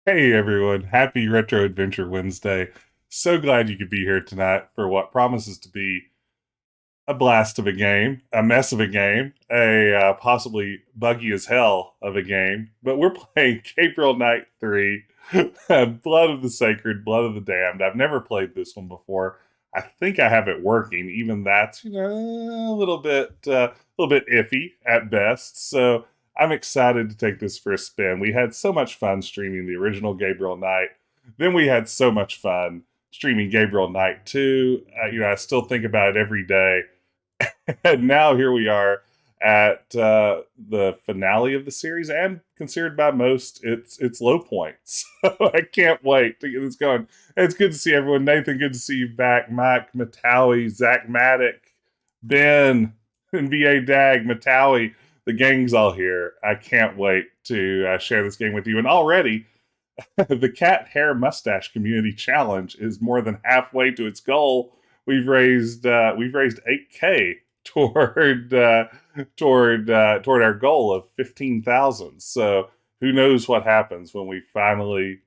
Hey everyone, happy Retro Adventure Wednesday. So glad you could be here tonight for what promises to be a blast of a game, a mess of a game, a possibly buggy as hell of a game. But we're playing Gabriel Knight 3, Blood of the Sacred, Blood of the Damned. I've never played this one before. I think I have it working. Even that's a little bit iffy at best. So I'm excited to take this for a spin. We had so much fun streaming the original Gabriel Knight. Then we had so much fun streaming Gabriel Knight 2. I still think about it every day. And now here we are at the finale of the series, and considered by most its low point. So I can't wait to get this going. It's good to see everyone. Nathan, good to see you back. Mike, Matawi, Zach Maddock, Ben, and BA Dag, Matawi. The gang's all here. I can't wait to share this game with you. And already, the cat hair mustache community challenge is more than halfway to its goal. We've raised 8K toward toward our goal of 15,000. So who knows what happens when we finally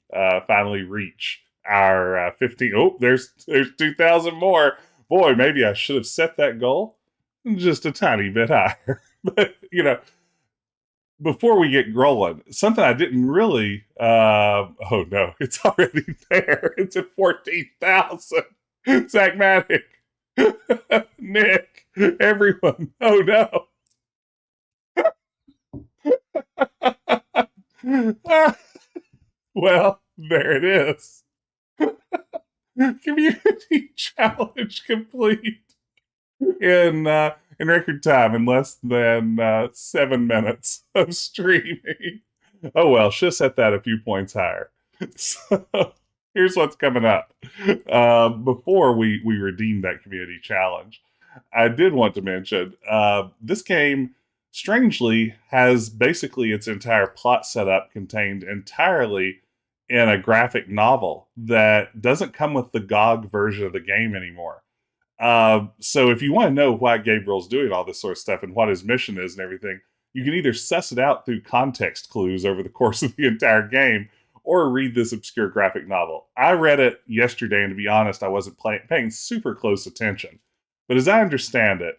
reach our 15. Oh, there's 2,000 more. Boy, maybe I should have set that goal just a tiny bit higher. But before we get rolling, something I didn't really. Oh no, it's already there. It's at 14,000. Zach Maddock, Nick, everyone. Oh no. Well, there it is. Community challenge complete in record time, in less than 7 minutes of streaming. Oh well, should have set that a few points higher. So here's what's coming up. Before we redeem that community challenge, I did want to mention this game strangely has basically its entire plot setup contained entirely in a graphic novel that doesn't come with the GOG version of the game anymore. So if you want to know why Gabriel's doing all this sort of stuff and what his mission is and everything, you can either suss it out through context clues over the course of the entire game, or read this obscure graphic novel. I read it yesterday, and to be honest, I wasn't paying super close attention. But as I understand it,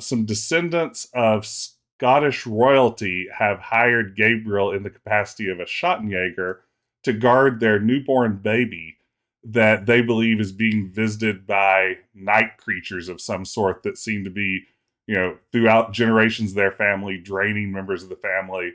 some descendants of Scottish royalty have hired Gabriel in the capacity of a Schottenjäger to guard their newborn baby that they believe is being visited by night creatures of some sort that seem to be, throughout generations of their family, draining members of the family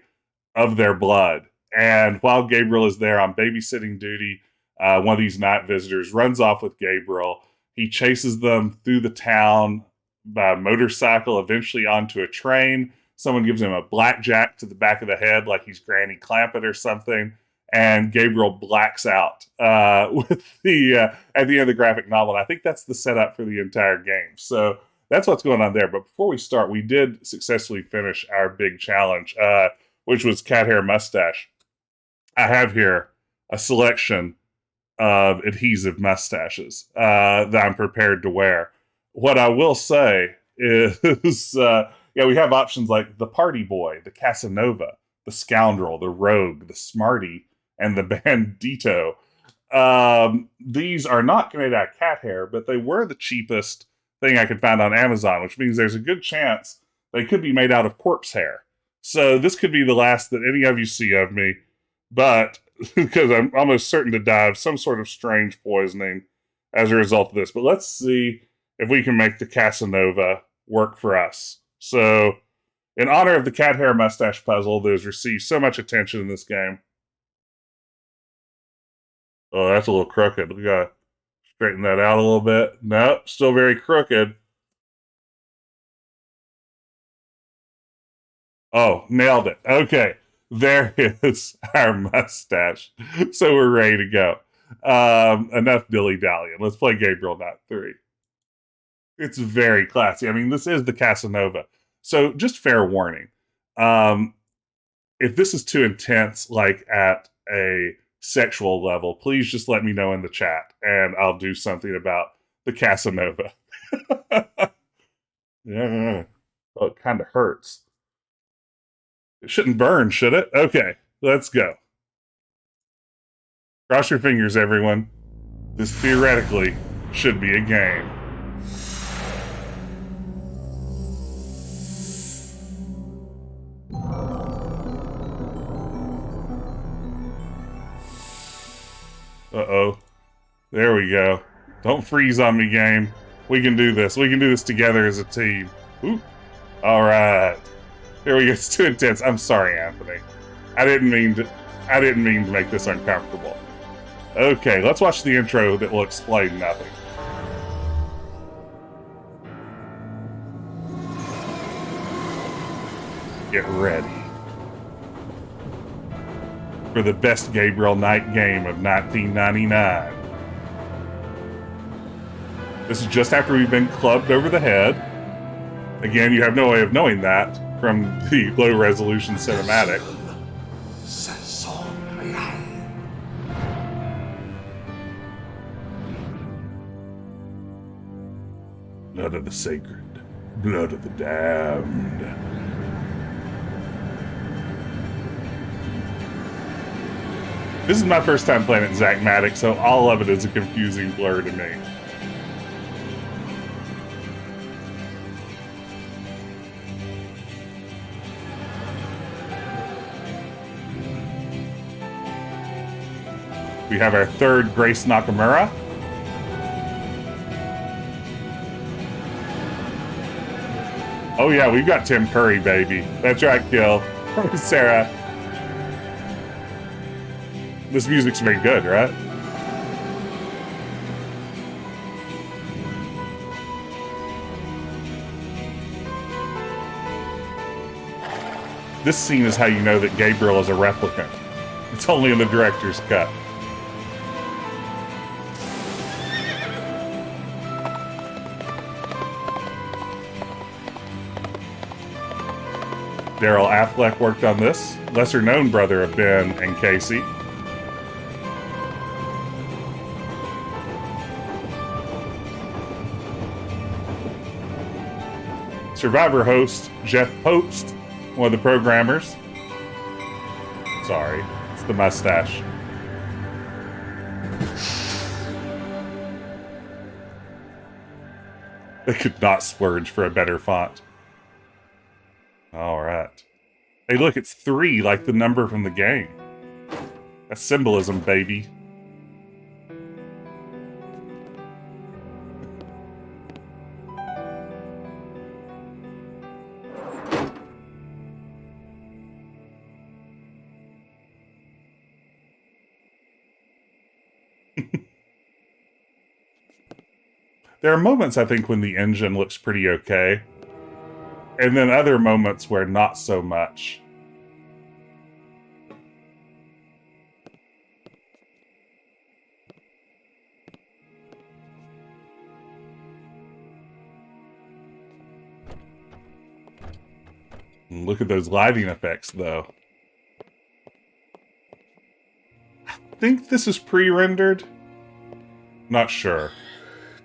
of their blood. And while Gabriel is there on babysitting duty, one of these night visitors runs off with Gabriel. He chases them through the town by motorcycle, eventually onto a train. Someone gives him a blackjack to the back of the head, like he's Granny Clampett or something. And Gabriel blacks out with the at the end of the graphic novel. And I think that's the setup for the entire game. So that's what's going on there. But before we start, we did successfully finish our big challenge, which was cat hair mustache. I have here a selection of adhesive mustaches that I'm prepared to wear. What I will say is, we have options like the party boy, the Casanova, the scoundrel, the rogue, the smarty, and the bandito. These are not made out of cat hair, but they were the cheapest thing I could find on Amazon, which means there's a good chance they could be made out of corpse hair. So this could be the last that any of you see of me, but because I'm almost certain to die of some sort of strange poisoning as a result of this. But let's see if we can make the Casanova work for us. So, in honor of the cat hair mustache puzzle that has received so much attention in this game. Oh, that's a little crooked. We gotta straighten that out a little bit. Nope, still very crooked. Oh, nailed it. Okay, there is our mustache. So we're ready to go. Enough dilly dallying. Let's play Gabriel Knight 3. It's very classy. I mean, this is the Casanova. So just fair warning. Um, if this is too intense, like at a sexual level, please just let me know in the chat and I'll do something about the Casanova. Yeah. Oh, it kind of hurts. It shouldn't burn, should it? Okay, let's go. Cross your fingers, everyone. This theoretically should be a game. Uh-oh. There we go. Don't freeze on me, game. We can do this. We can do this together as a team. Ooh. All right. Here we go. It's too intense. I'm sorry, Anthony. I didn't mean to make this uncomfortable. Okay, let's watch the intro that will explain nothing. Get ready for the best Gabriel Knight game of 1999. This is just after we've been clubbed over the head. Again, you have no way of knowing that from the low-resolution cinematic. Blood of the sacred, blood of the damned. This is my first time playing it Zachmatic, so all of it is a confusing blur to me. We have our third Grace Nakamura. Oh yeah, we've got Tim Curry, baby. That's right, Gil. Sarah. This music's very good, right? This scene is how you know that Gabriel is a replicant. It's only in the director's cut. Daryl Affleck worked on this, lesser-known brother of Ben and Casey. Survivor host Jeff Popst, one of the programmers. Sorry, it's the mustache. They could not splurge for a better font. All right. Hey, look, it's 3, like the number from the game. That's symbolism, baby. There are moments, I think, when the engine looks pretty okay. And then other moments where not so much. Look at those lighting effects, though. I think this is pre-rendered. Not sure.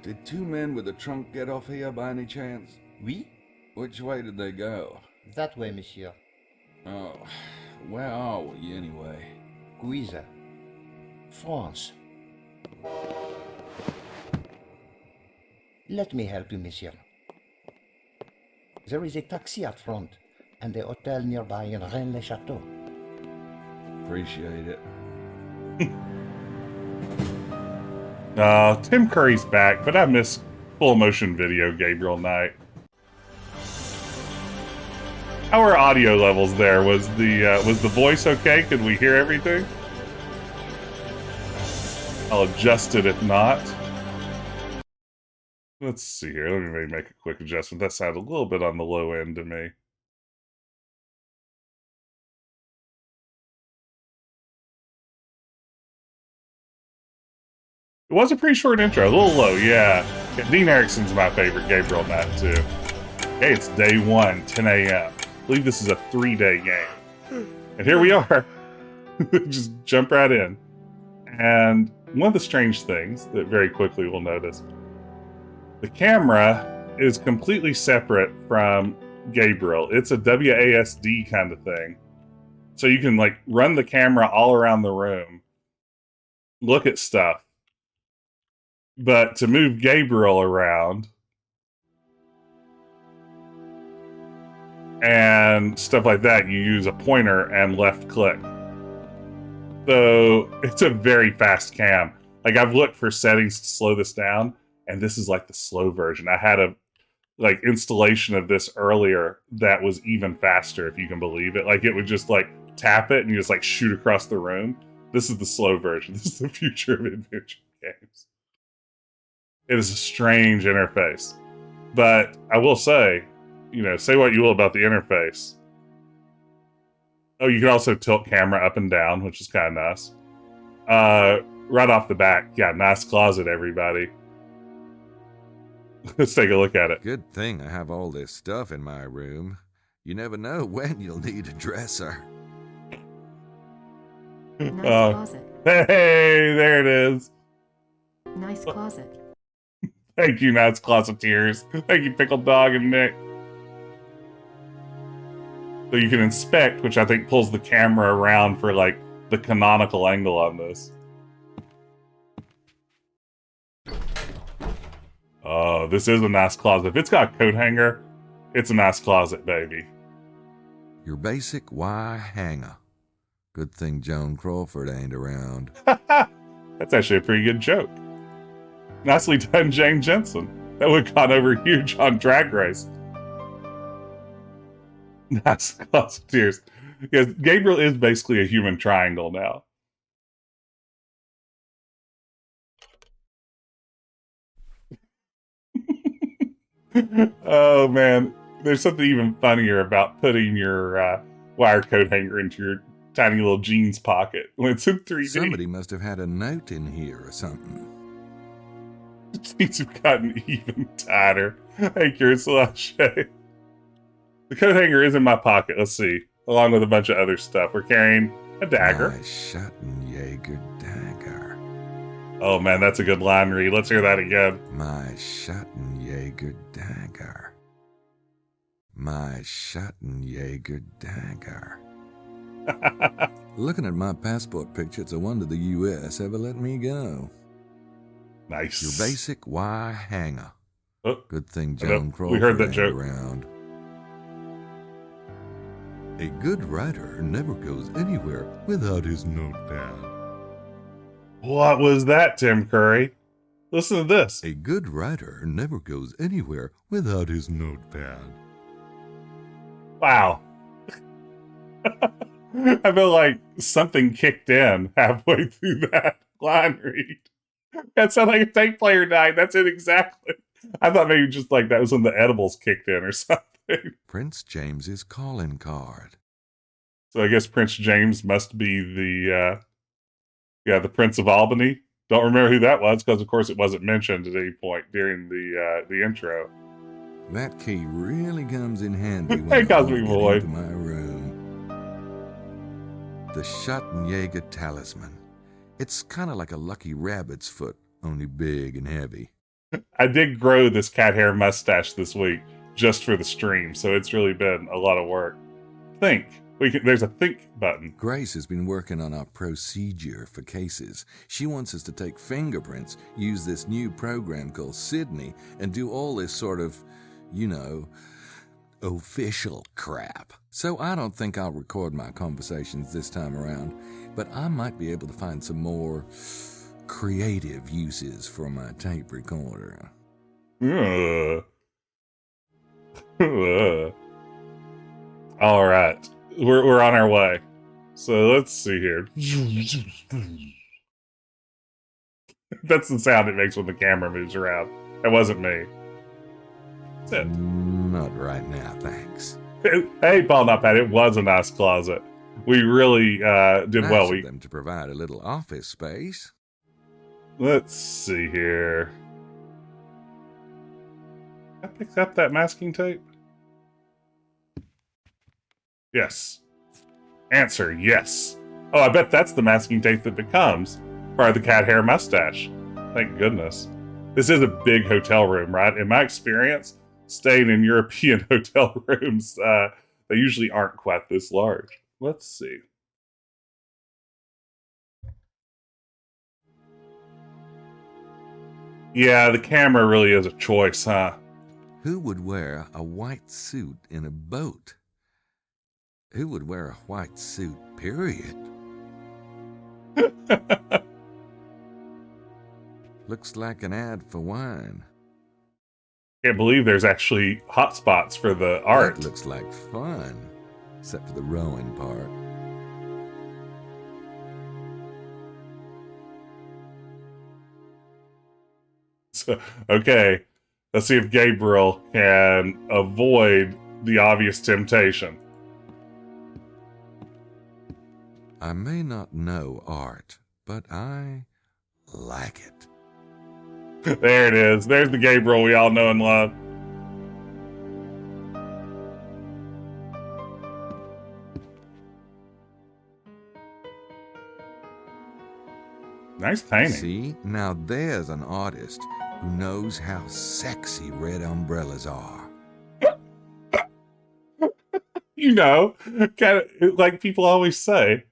Did 2 men with a trunk get off here by any chance? Oui, Which way did they go? that way, monsieur. Oh, where are we anyway? Guise, France. Let me help you, monsieur. There is a taxi out front and a hotel nearby in Rennes-le-Chateau. Appreciate it. Tim Curry's back, but I miss full motion video Gabriel Knight. How are audio levels there? Was the voice okay? Could we hear everything? I'll adjust it if not. Let's see here. Let me maybe make a quick adjustment. That sounded a little bit on the low end to me. It was a pretty short intro, a little low, yeah. Dean Erickson's my favorite Gabriel Knight, too. Hey, it's day 1, 10 a.m. I believe this is a 3-day game. And here we are. Just jump right in. And one of the strange things that very quickly we'll notice, the camera is completely separate from Gabriel. It's a WASD kind of thing. So you can like run the camera all around the room. look at stuff. But to move Gabriel around and stuff like that, you use a pointer and left click. So it's a very fast cam. Like, I've looked for settings to slow this down, and this is like the slow version. I had a installation of this earlier that was even faster, if you can believe it. Like, it would just like tap it and you just like shoot across the room. This is the slow version. This is the future of adventure games. It is a strange interface. But I will say, say what you will about the interface. Oh, you can also tilt camera up and down, which is kind of nice. Right off the bat, yeah, nice closet, everybody. Let's take a look at it. Good thing I have all this stuff in my room. You never know when you'll need a dresser. Nice closet. Hey, there it is. Nice closet. Thank you, Nice Closeteers. Thank you, Pickled Dog and Nick. So you can inspect, which I think pulls the camera around for like the canonical angle on this. Oh, this is a nice closet. If it's got a coat hanger, it's a nice closet, baby. Your basic Y hanger. Good thing Joan Crawford ain't around. That's actually a pretty good joke. Nicely done, Jane Jensen. That would have gone over huge on Drag Race. Nice closeteers. Yes, Gabriel is basically a human triangle now. Oh man, there's something even funnier about putting your wire coat hanger into your tiny little jeans pocket when it's in 3D. Somebody must have had a note in here or something. Jeans have gotten even tighter. Thank you, Celeste. The coat hanger is in my pocket. Let's see. Along with a bunch of other stuff. We're carrying a dagger. My Schottenjäger dagger. Oh man, that's a good line read. Let's hear that again. My Schottenjäger dagger. My Schottenjäger dagger. Looking at my passport picture, it's a wonder the U.S. ever let me go. Nice. Your basic Y hanger. Oh, good thing Joan Crawford we heard that ain't joke. Around. A good writer never goes anywhere without his notepad. What was that, Tim Curry? Listen to this. A good writer never goes anywhere without his notepad. Wow. I feel like something kicked in halfway through that line read. That sounded like a tape player died. That's it exactly. I thought maybe just like that was when the edibles kicked in or something. Prince James's calling card. So I guess Prince James must be the Prince of Albany. Don't remember who that was because, of course, it wasn't mentioned at any point during the intro. That key really comes in handy when Hey, I Cosmic get Boy. into my room. The Schottenjäger talisman. It's kind of like a lucky rabbit's foot, only big and heavy. I did grow this cat hair mustache this week just for the stream, so it's really been a lot of work. Think. There's a think button. Grace has been working on our procedure for cases. She wants us to take fingerprints, use this new program called Sydney, and do all this sort of, official crap. So I don't think I'll record my conversations this time around, but I might be able to find some more creative uses for my tape recorder. All right. We're on our way. So let's see here. That's the sound it makes when the camera moves around. That wasn't me. That's it. Not right now, thanks. Hey, Paul, not bad. It was a nice closet. We really did Nice well. of them to provide a little office space. Let's see here. I picked up that masking tape. Yes. Answer, yes. Oh, I bet that's the masking tape that becomes part of the cat hair mustache. Thank goodness. This is a big hotel room, right? In my experience, staying in European hotel rooms, they usually aren't quite this large. Let's see. Yeah, the camera really is a choice, huh? Who would wear a white suit in a boat? Who would wear a white suit, period? Looks like an ad for wine. Can't believe there's actually hotspots for the art. That looks like fun, except for the rowing part. So, okay, let's see if Gabriel can avoid the obvious temptation. I may not know art, but I like it. There it is. There's the Gabriel we all know and love. Nice painting. See, now there's an artist who knows how sexy red umbrellas are. You know, kind of like people always say,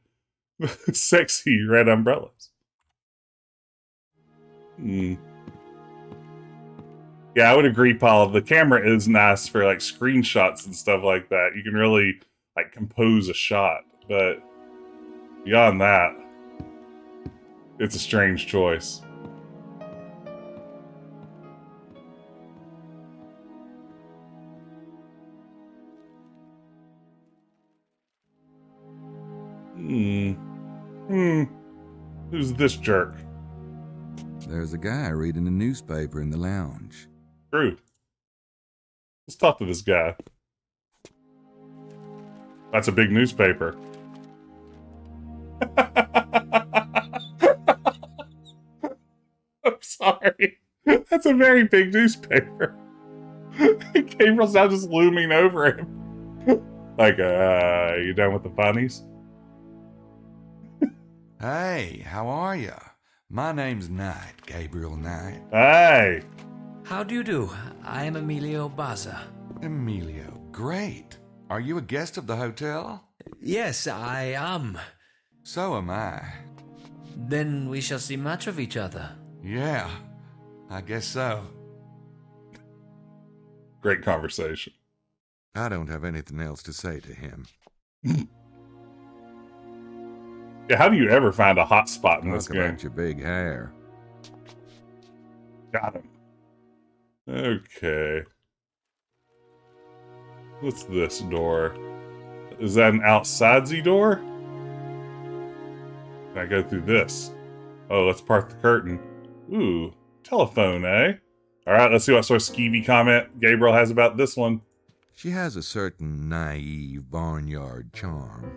sexy red umbrellas. Yeah, I would agree, Paul. The camera is nice for like screenshots and stuff like that. You can really like compose a shot, but beyond that, it's a strange choice. Who's this jerk? There's a guy reading a newspaper in the lounge. True. Let's talk to this guy. That's a big newspaper. I'm sorry. That's a very big newspaper. Gabriel's now just looming over him. Like, you done with the funnies? Hey, how are ya? My name's Knight, Gabriel Knight. Hey! How do you do? I am Emilio Baza. Emilio, great. Are you a guest of the hotel? Yes, I am. So am I. Then we shall see much of each other. Yeah, I guess so. Great conversation. I don't have anything else to say to him. Yeah, how do you ever find a hot spot in this Talk game? about your big hair. Got him. Okay. What's this door? Is that an outside-y door? Can I go through this? Oh, let's park the curtain. Ooh, telephone, eh? Alright, let's see what sort of skeevy comment Gabriel has about this one. She has a certain naive barnyard charm.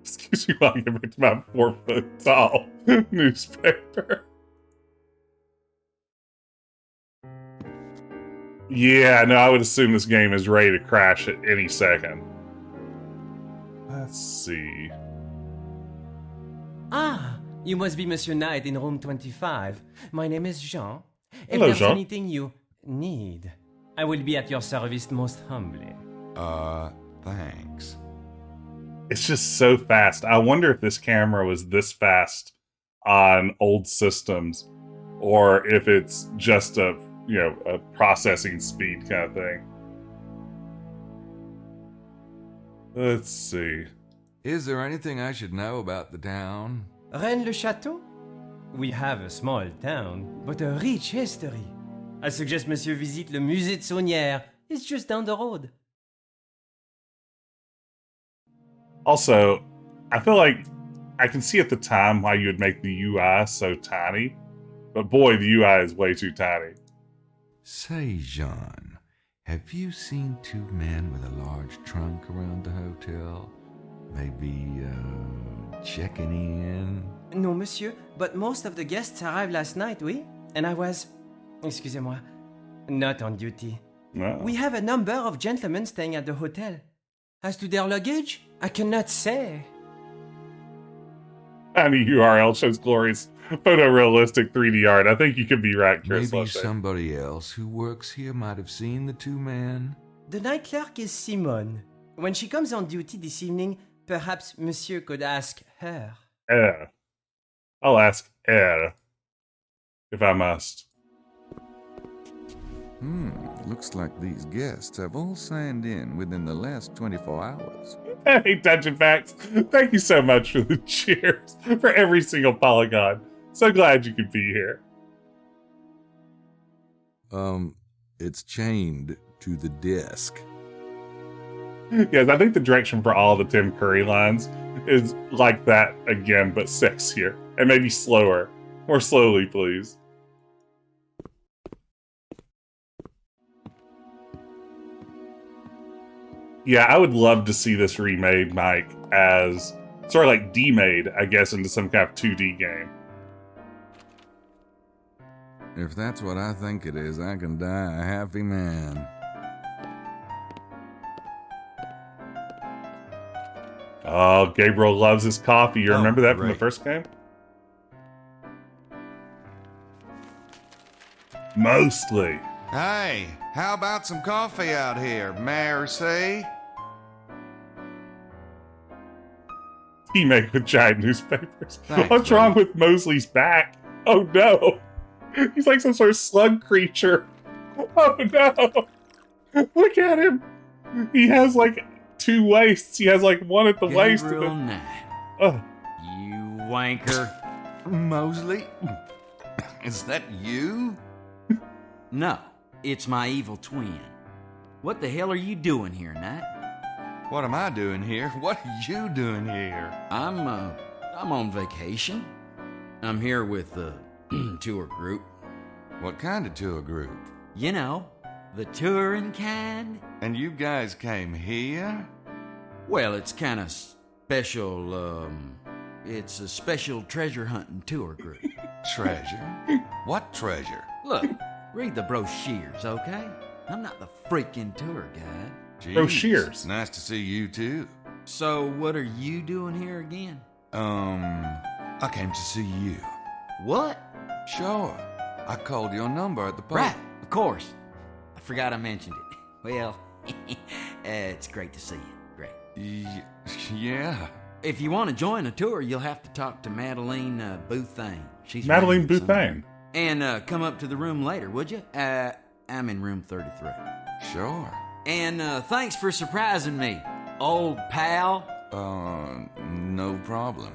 Excuse me while I get back to my 4-foot tall newspaper. Yeah, no, I would assume this game is ready to crash at any second. Let's see. Ah, you must be Monsieur Knight in room 25. My name is Jean. If Hello, there's Jean. anything you need, I will be at your service most humbly. Thanks. It's just so fast. I wonder if this camera was this fast on old systems, or if it's just a processing speed kind of thing. Let's see. Is there anything I should know about the town? Rennes-le-Château? We have a small town, but a rich history. I suggest Monsieur visite le musée de Saunière. It's just down the road. Also, I feel like I can see at the time why you would make the UI so tiny, but boy, the UI is way too tiny. Say, Jean, have you seen two men with a large trunk around the hotel? Maybe, checking in? No, monsieur, but most of the guests arrived last night, oui? And I was, excusez-moi, not on duty. No. We have a number of gentlemen staying at the hotel. As to their luggage, I cannot say. Tiny URL shows glorious photorealistic 3D art. I think you could be right, Chris. Maybe Let's say. somebody else who works here might have seen the two men. The night clerk is Simone. When she comes on duty this evening, perhaps monsieur could ask her. I'll ask Ed. if I must. Looks like these guests have all signed in within the last 24 hours. Hey, Dungeon Facts, thank you so much for the cheers for every single polygon. So glad you could be here. It's chained to the desk. Yes, I think the direction for all the Tim Curry lines is like that again, but sexier. And maybe slower. More slowly, please. Yeah, I would love to see this remade, Mike, as sort of like demade, I guess, into some kind of 2D game. If that's what I think it is, I can die a happy man. Oh, Gabriel loves his coffee. You remember that from the great. first game? Mostly. Hey, how about some coffee out here, Mercy? He made with giant newspapers. Thanks, What's wrong buddy. with Mosley's back? Oh no. He's like some sort of slug creature. Oh no. Look at him. He has like 2 waists. He has like one at the waist. And Gabriel then... Knight, Oh. you wanker. Mosley? Is that you? No, it's my evil twin. What the hell are you doing here, Knight? What am I doing here? What are you doing here? I'm on vacation. I'm here with the tour group. What kind of tour group? You know, the touring kind. And you guys came here? Well, it's kind of special, it's a special treasure hunting tour group. Treasure? What treasure? Look, read the brochures, okay? I'm not the freaking tour guide. Jeez, Brochures. Nice to see you too. So, what are you doing here again? I came to see you. What? Sure. I called your number at the post. Right, of course. I forgot I mentioned it. Well, it's great to see you. Great. Yeah. If you want to join a tour, you'll have to talk to Magdalene Bouthane. She's Madeline around somewhere. Bouthane. And come up to the room later, would you? I'm in room 33. Sure. And thanks for surprising me, old pal. No problem.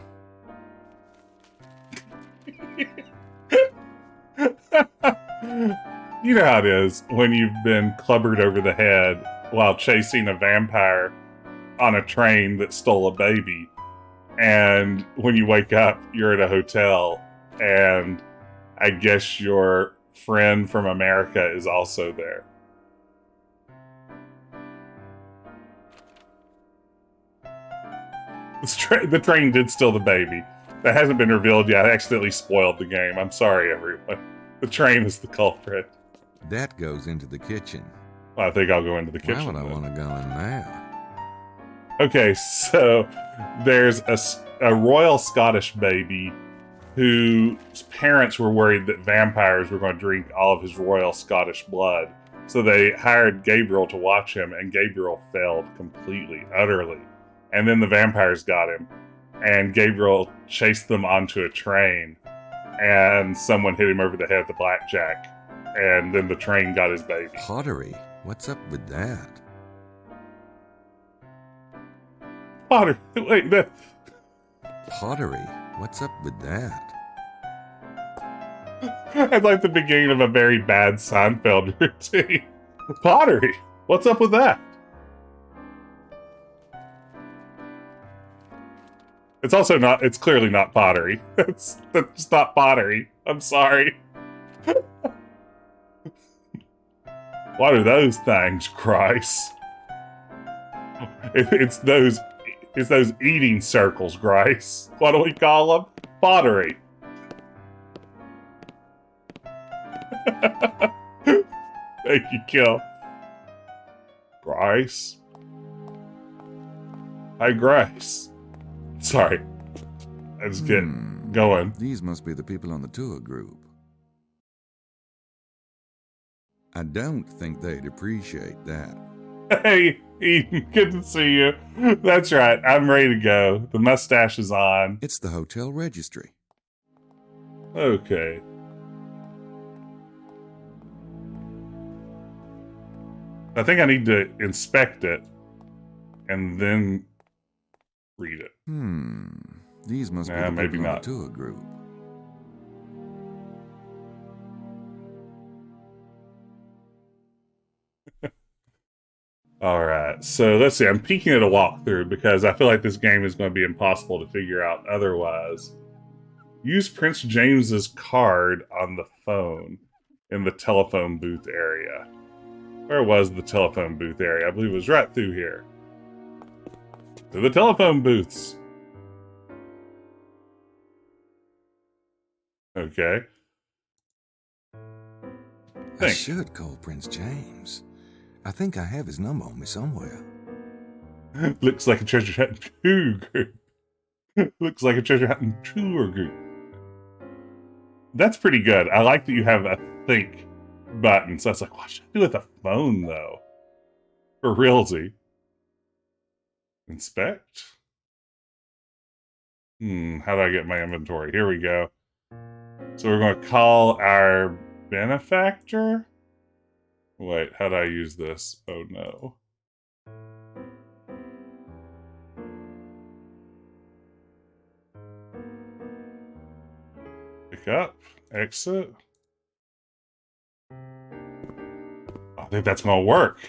You know how it is when you've been clubbered over the head while chasing a vampire on a train that stole a baby. And when you wake up, you're at a hotel, and I guess your friend from America is also there. The train did steal the baby. That hasn't been revealed yet. I accidentally spoiled the game. I'm sorry, everyone. The train is the culprit. That goes into the kitchen. Well, I think I'll go into the Why kitchen. would I then. want to go in there? Okay, so there's a royal Scottish baby whose parents were worried that vampires were going to drink all of his royal Scottish blood. So they hired Gabriel to watch him, and Gabriel failed completely, utterly. And then the vampires got him, and Gabriel chased them onto a train, and someone hit him over the head with a blackjack, and then the train got his baby. Pottery? What's up with that? Potter, wait, that... Pottery? What's up with that? I'd like the beginning of a very bad Seinfeld routine. Pottery, what's up with that? It's also not, it's clearly not pottery. That's not pottery. I'm sorry. What are those things, Grice? It's those eating circles, Grice. What do we call them? Pottery. Thank you, Kill. Grice? Hi, Grice. Sorry. I just get going. These must be the people on the tour group. I don't think they'd appreciate that. Hey, Eden, good to see you. That's right, I'm ready to go. The mustache is on. It's the hotel registry. Okay. I think I need to inspect it and then read it. These must be Nah, the maybe people on not. the tour group. Alright, so let's see. I'm peeking at a walkthrough because I feel like this game is going to be impossible to figure out otherwise. Use Prince James's card on the phone in the telephone booth area. Where was the telephone booth area? I believe it was right through here. To the telephone booths. Okay. I should call Prince James. I think I have his number on me somewhere. Looks like a treasure hunt tour group. Looks like a treasure hunt tour group. That's pretty good. I like that you have a think button. So it's like, what should I do with a phone, though? For realty. Inspect? How do I get my inventory? Here we go. So we're going to call our benefactor? Wait, how do I use this? Oh, no. Pick up. Exit. I think that's going to work.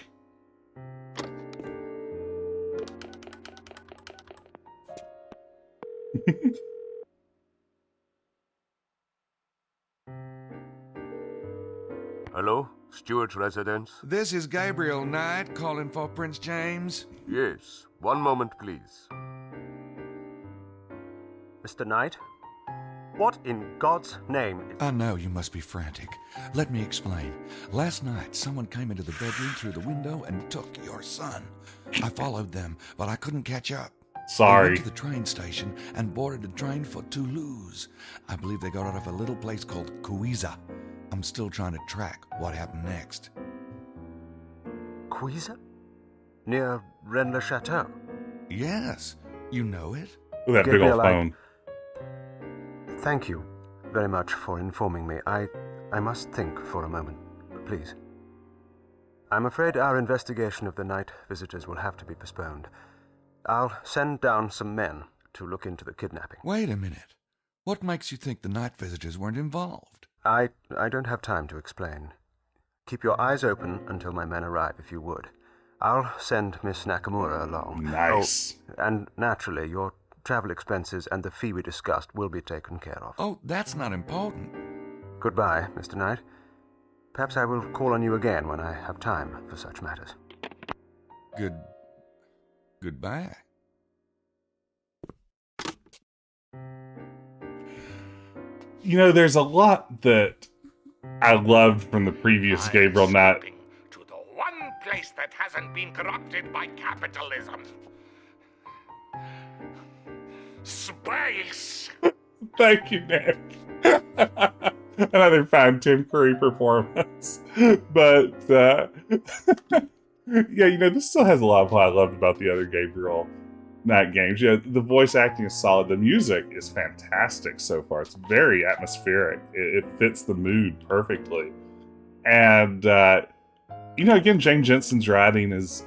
Hello? Stewart's residence? This is Gabriel Knight calling for Prince James. Yes. One moment, please. Mr. Knight? What in God's name is... I know you must be frantic. Let me explain. Last night, someone came into the bedroom through the window and took your son. I followed them, but I couldn't catch up. They Sorry. went to the train station and boarded a train for Toulouse. I believe they got out of a little place called Cuiza. I'm still trying to track what happened next. Cuiza? Near Rennes-le-Chateau? Yes, you know it. Look at that big old Gabriel, phone. Thank you very much for informing me. I must think for a moment, please. I'm afraid our investigation of the night visitors will have to be postponed. I'll send down some men to look into the kidnapping. Wait a minute. What makes you think the night visitors weren't involved? I don't have time to explain. Keep your eyes open until my men arrive, if you would. I'll send Miss Nakamura along. Nice. Oh, and naturally, your travel expenses and the fee we discussed will be taken care of. Oh, that's not important. Goodbye, Mr. Knight. Perhaps I will call on you again when I have time for such matters. Goodbye. You know, there's a lot that I loved from the previous Gabriel Knight. To the one place that hasn't been corrupted by capitalism. Space! Thank you, Nick. Another fine Tim Curry performance. But, yeah, you know, this still has a lot of what I loved about the other Gabriel Knight games. Yeah, the voice acting is solid. The music is fantastic so far. It's very atmospheric. It fits the mood perfectly. And, you know, again, Jane Jensen's writing is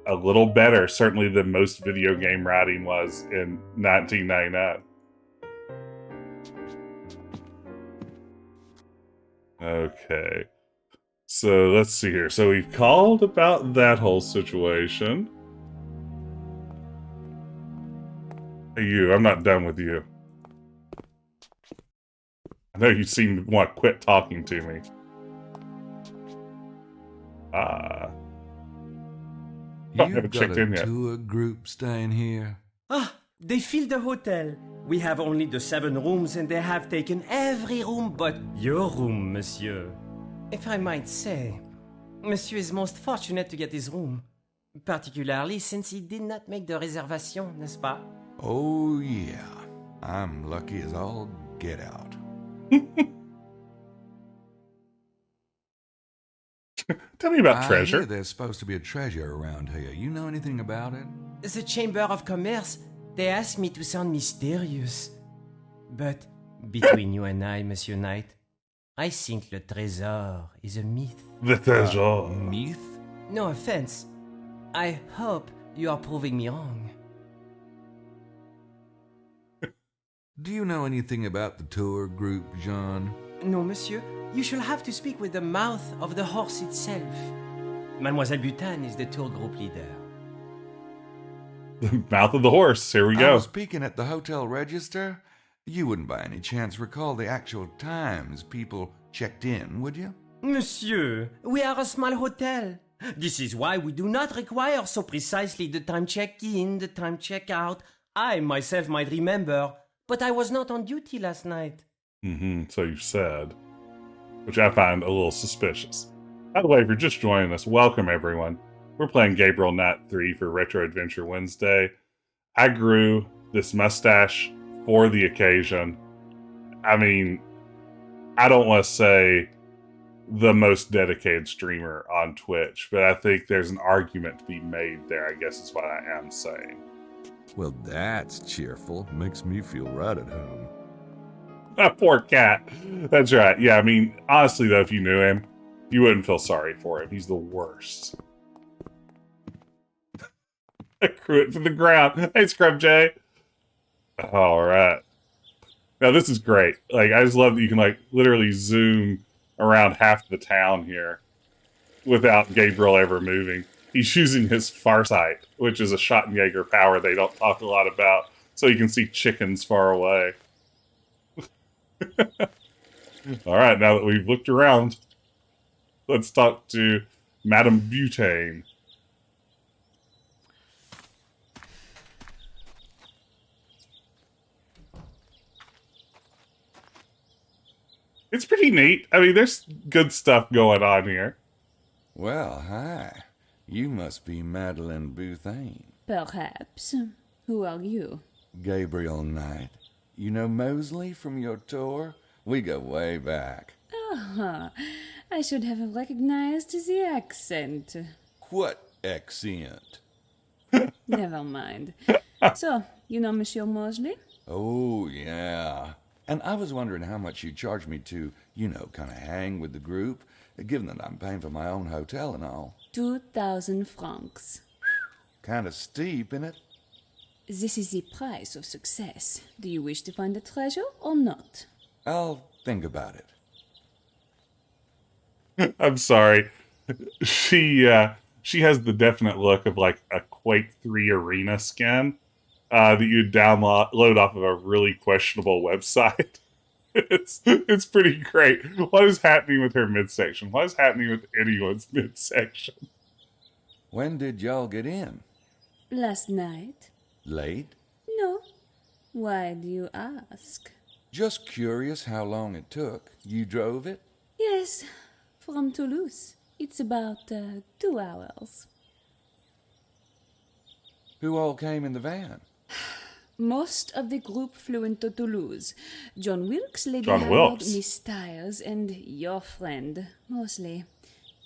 a little better, certainly, than most video game writing was in 1999. Okay. So, let's see here. So, we've called about that whole situation. Hey, you, I'm not done with you. I know you seem to want to quit talking to me. I haven't You've got checked in a yet. tour group staying here? Ah, they filled the hotel. We have only the 7 rooms and they have taken every room but your room, monsieur. If I might say, monsieur is most fortunate to get his room. Particularly since he did not make the reservation, n'est-ce pas? Oh, yeah. I'm lucky as all get out. Tell me about I treasure. hear there's supposed to be a treasure around here. You know anything about it? The Chamber of Commerce, they asked me to sound mysterious. But between you and I, Monsieur Knight, I think le trésor is a myth. The treasure. Myth? No offense. I hope you are proving me wrong. Do you know anything about the tour group, Jean? No, monsieur. You shall have to speak with the mouth of the horse itself. Mademoiselle Butane is the tour group leader. The mouth of the horse. Here we I go. was speaking at the hotel register. You wouldn't by any chance recall the actual times people checked in, would you? Monsieur, we are a small hotel. This is why we do not require so precisely the time check-in, the time check-out. I myself might remember, but I was not on duty last night. So you said. Which I find a little suspicious. By the way, if you're just joining us, welcome everyone. We're playing Gabriel Knight 3 for Retro Adventure Wednesday. I grew this mustache for the occasion. I mean, I don't want to say the most dedicated streamer on Twitch, but I think there's an argument to be made there, I guess is what I am saying. Well, that's cheerful. Makes me feel right at home. That poor cat. That's right. Yeah, I mean, honestly, though, if you knew him, you wouldn't feel sorry for him. He's the worst. I grew it from the ground. Hey, Scrub J. All right. Now, this is great. Like, I just love that you can, like, literally zoom around half the town here without Gabriel ever moving. He's using his Farsight, which is a Schottenjäger power they don't talk a lot about, so you can see chickens far away. All right, now that we've looked around, let's talk to Madame Butane. It's pretty neat. I mean, there's good stuff going on here. Well, hi. You must be Magdalene Butane. Perhaps. Who are you? Gabriel Knight. You know Mosley from your tour? We go way back. Ah, I should have recognized the accent. What accent? Never mind. So, you know Monsieur Mosley? Oh, yeah. And I was wondering how much you charge me to, kind of hang with the group, given that I'm paying for my own hotel and all. 2,000 francs. Kind of steep, isn't it? This is the price of success. Do you wish to find the treasure or not? I'll think about it. I'm sorry. She has the definite look of like a Quake 3 arena skin that you'd download off of a really questionable website. It's pretty great. What is happening with her midsection? What is happening with anyone's midsection? When did y'all get in? Last night. Late? No. Why do you ask? Just curious how long it took. You drove it? Yes, from Toulouse. It's about 2 hours. Who all came in the van? Most of the group flew into Toulouse. John Wilkes, Lady John Howard, Wilkes. Miss Stiles, and your friend, mostly.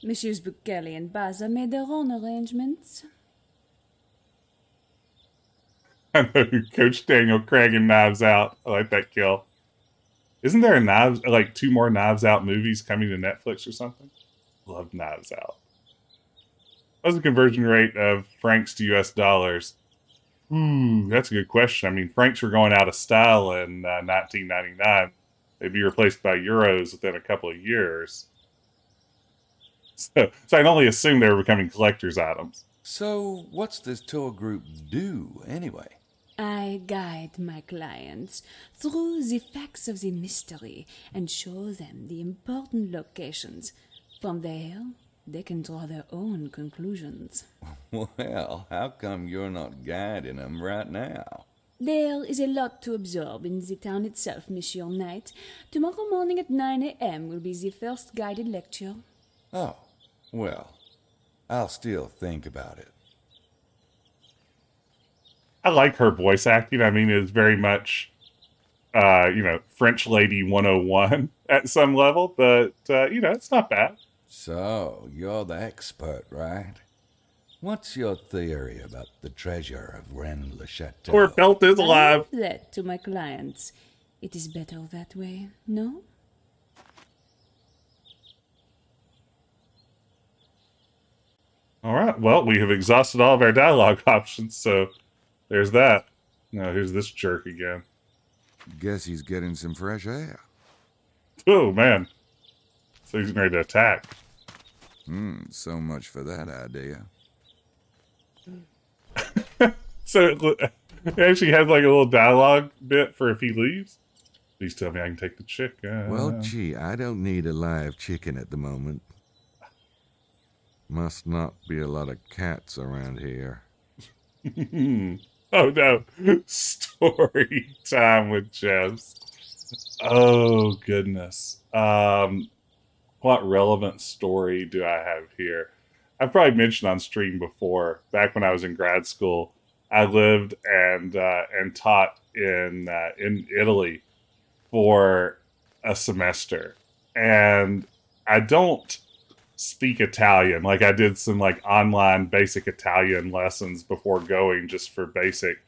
Messieurs Bukele and Baza made their own arrangements. I know Coach Daniel Craig and Knives Out. I like that kill. Isn't there a 2 more Knives Out movies coming to Netflix or something? Love Knives Out. What's the conversion rate of francs to US dollars? That's a good question. I mean, francs were going out of style in 1999. They'd be replaced by euros within a couple of years. So I can only assume they were becoming collector's items. So, what's this tour group do, anyway? I guide my clients through the facts of the mystery and show them the important locations. From there, they can draw their own conclusions. Well, how come you're not guiding them right now? There is a lot to absorb in the town itself, Monsieur Knight. Tomorrow morning at 9 a.m. will be the first guided lecture. Oh, well, I'll still think about it. I like her voice acting. I mean, it's very much, French Lady 101 at some level, but, it's not bad. So, you're the expert, right? What's your theory about the treasure of Rennes-le-Chateau? Poor Pelt is alive. I leave that to my clients. It is better that way, no? All right. Well, we have exhausted all of our dialogue options, so there's that. Now, here's this jerk again. Guess he's getting some fresh air. Oh, man. So he's ready to attack. So much for that idea. So it actually has like a little dialogue bit for if he leaves. Please tell me I can take the chick. Well, gee, I don't need a live chicken at the moment. Must not be a lot of cats around here. Oh no. Story time with Jess. Oh goodness. What relevant story do I have here? I've probably mentioned on stream before, back when I was in grad school, I lived and taught in Italy for a semester. And I don't speak Italian. Like, I did some like online basic Italian lessons before going, just for basic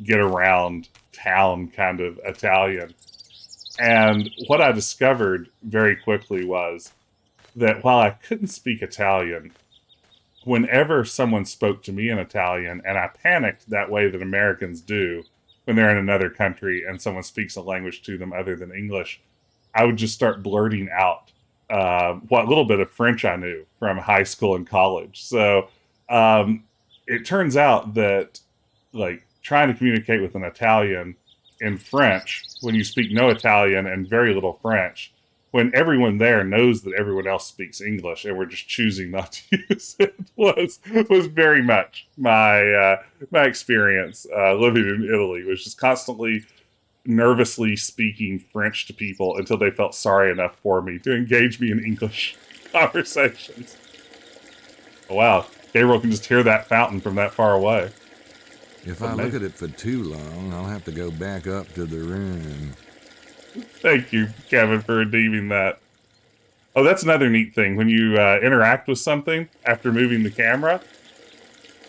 get around town kind of Italian. And what I discovered very quickly was that while I couldn't speak Italian, whenever someone spoke to me in Italian, and I panicked that way that Americans do when they're in another country and someone speaks a language to them other than English, I would just start blurting out what little bit of French I knew from high school and college. So it turns out that, like, trying to communicate with an Italian in French, when you speak no Italian and very little French, when everyone there knows that everyone else speaks English and we're just choosing not to use it, was very much my experience living in Italy. Was just constantly nervously speaking French to people until they felt sorry enough for me to engage me in English conversations. Oh, wow, Gabriel can just hear that fountain from that far away. If I look at it for too long, I'll have to go back up to the room. Thank you, Kevin, for redeeming that. Oh, that's another neat thing. When you interact with something after moving the camera,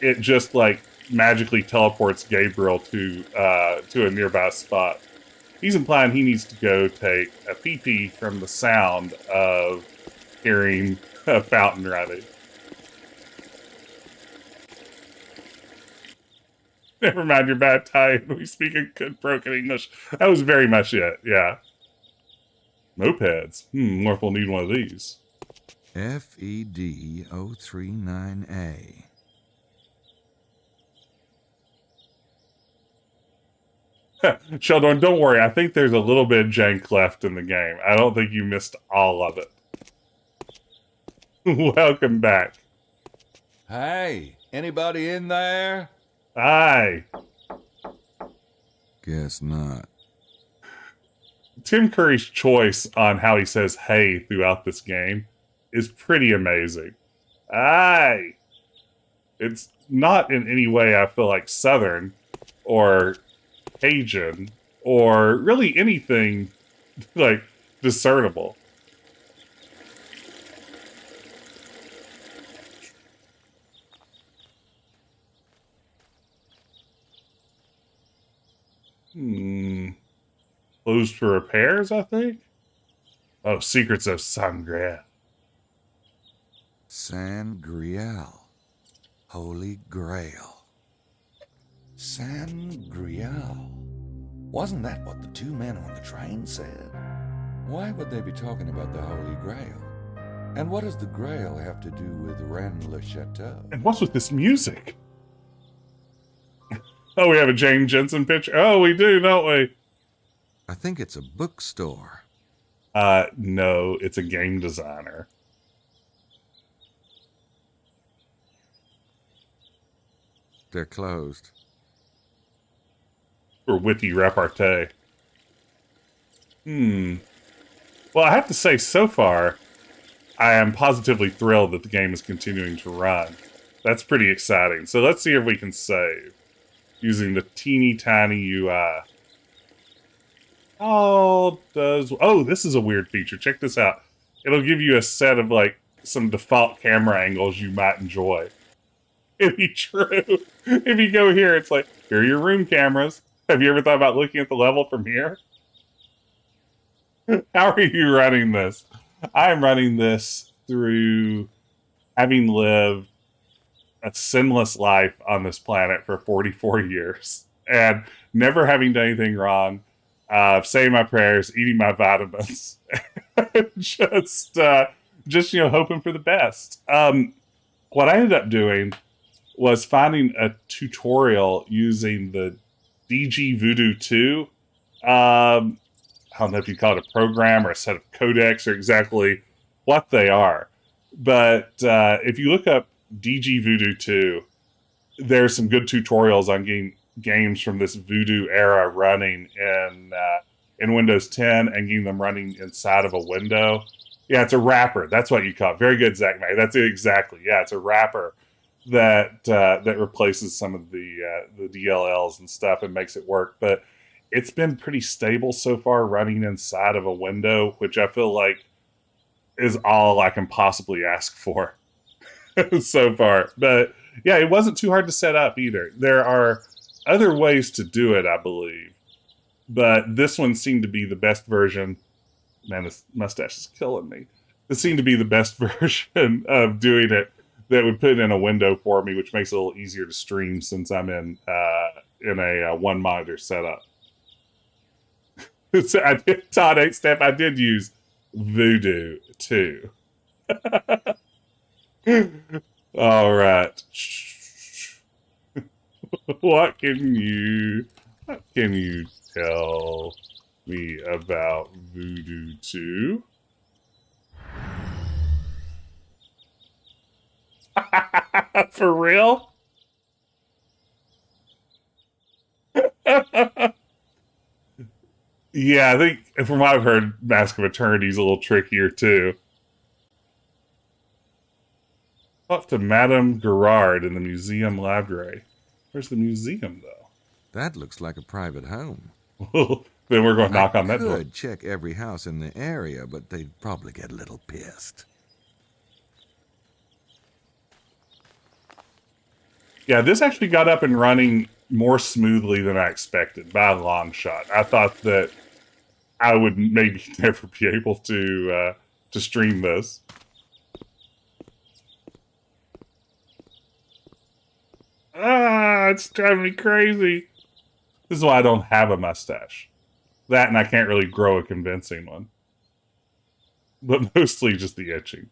it just like magically teleports Gabriel to a nearby spot. He's implying he needs to go take a pee-pee from the sound of hearing a fountain running. Never mind your bad Italian. We speak a good broken English. That was very much it, yeah. Mopeds. Wonder if we'll need one of these. FED039A. Sheldon, don't worry. I think there's a little bit of jank left in the game. I don't think you missed all of it. Welcome back. Hey, anybody in there? Hi. Guess not. Tim Curry's choice on how he says hey throughout this game is pretty amazing. Hi. It's not in any way, I feel like, Southern or Cajun or really anything like discernible. Closed for repairs, I think? Oh, Secrets of Sangria. Sangrial. Holy Grail. Sangrial. Wasn't that what the two men on the train said? Why would they be talking about the Holy Grail? And what does the Grail have to do with Rennes-le-Chateau? And what's with this music? Oh, we have a Jane Jensen picture? Oh, we do, don't we? I think it's a bookstore. No, it's a game designer. They're closed. For witty repartee. Well, I have to say, so far, I am positively thrilled that the game is continuing to run. That's pretty exciting. So let's see if we can save using the teeny tiny UI. Oh, this is a weird feature. Check this out. It'll give you a set of, like, some default camera angles you might enjoy. It'd be true. If you go here, it's like, here are your room cameras. Have you ever thought about looking at the level from here? How are you running this? I am running this through having lived a sinless life on this planet for 44 years and never having done anything wrong, saying my prayers, eating my vitamins, just hoping for the best. What I ended up doing was finding a tutorial using the DG Voodoo 2. I don't know if you call it a program or a set of codecs or exactly what they are. But if you look up DG Voodoo 2, there's some good tutorials on getting games from this Voodoo era running in Windows 10 and getting them running inside of a window. Yeah, it's a wrapper. That's what you call it. Very good, Zach May. That's it exactly. Yeah, it's a wrapper that replaces some of the DLLs and stuff and makes it work. But it's been pretty stable so far running inside of a window, which I feel like is all I can possibly ask for so far. But yeah, it wasn't too hard to set up either. There are other ways to do it, I believe. But this one seemed to be the best version. Man, this mustache is killing me. This seemed to be the best version of doing it that would put it in a window for me, which makes it a little easier to stream since I'm in a one monitor setup. So I did, Todd 8 Step, I did use Voodoo too. All right. What can you tell me about Voodoo 2? For real? Yeah, I think from what I've heard, Mask of Eternity is a little trickier too. Up to Madame Gerard in the museum library. Where's the museum, though? That looks like a private home. Then we're going to knock on that door. I could check every house in the area, but they'd probably get a little pissed. Yeah, this actually got up and running more smoothly than I expected by a long shot. I thought that I would maybe never be able to stream this. It's driving me crazy. This is why I don't have a mustache. That and I can't really grow a convincing one. But mostly just the itching.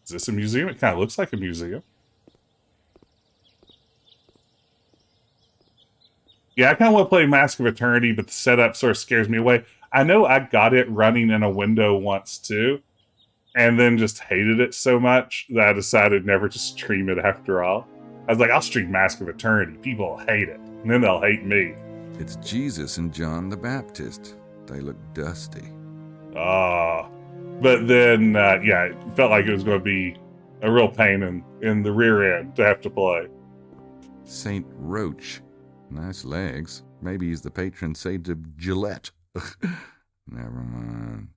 Is this a museum? It kind of looks like a museum. Yeah, I kind of want to play Mask of Eternity, but the setup sort of scares me away. I know I got it running in a window once too, and then just hated it so much that I decided never to stream it after all. I was like, I'll stream Mask of Eternity. People will hate it, and then they'll hate me. It's Jesus and John the Baptist. They look dusty. But then, it felt like it was going to be a real pain in the rear end to have to play. Saint Roach. Nice legs. Maybe he's the patron saint of Gillette. Never mind.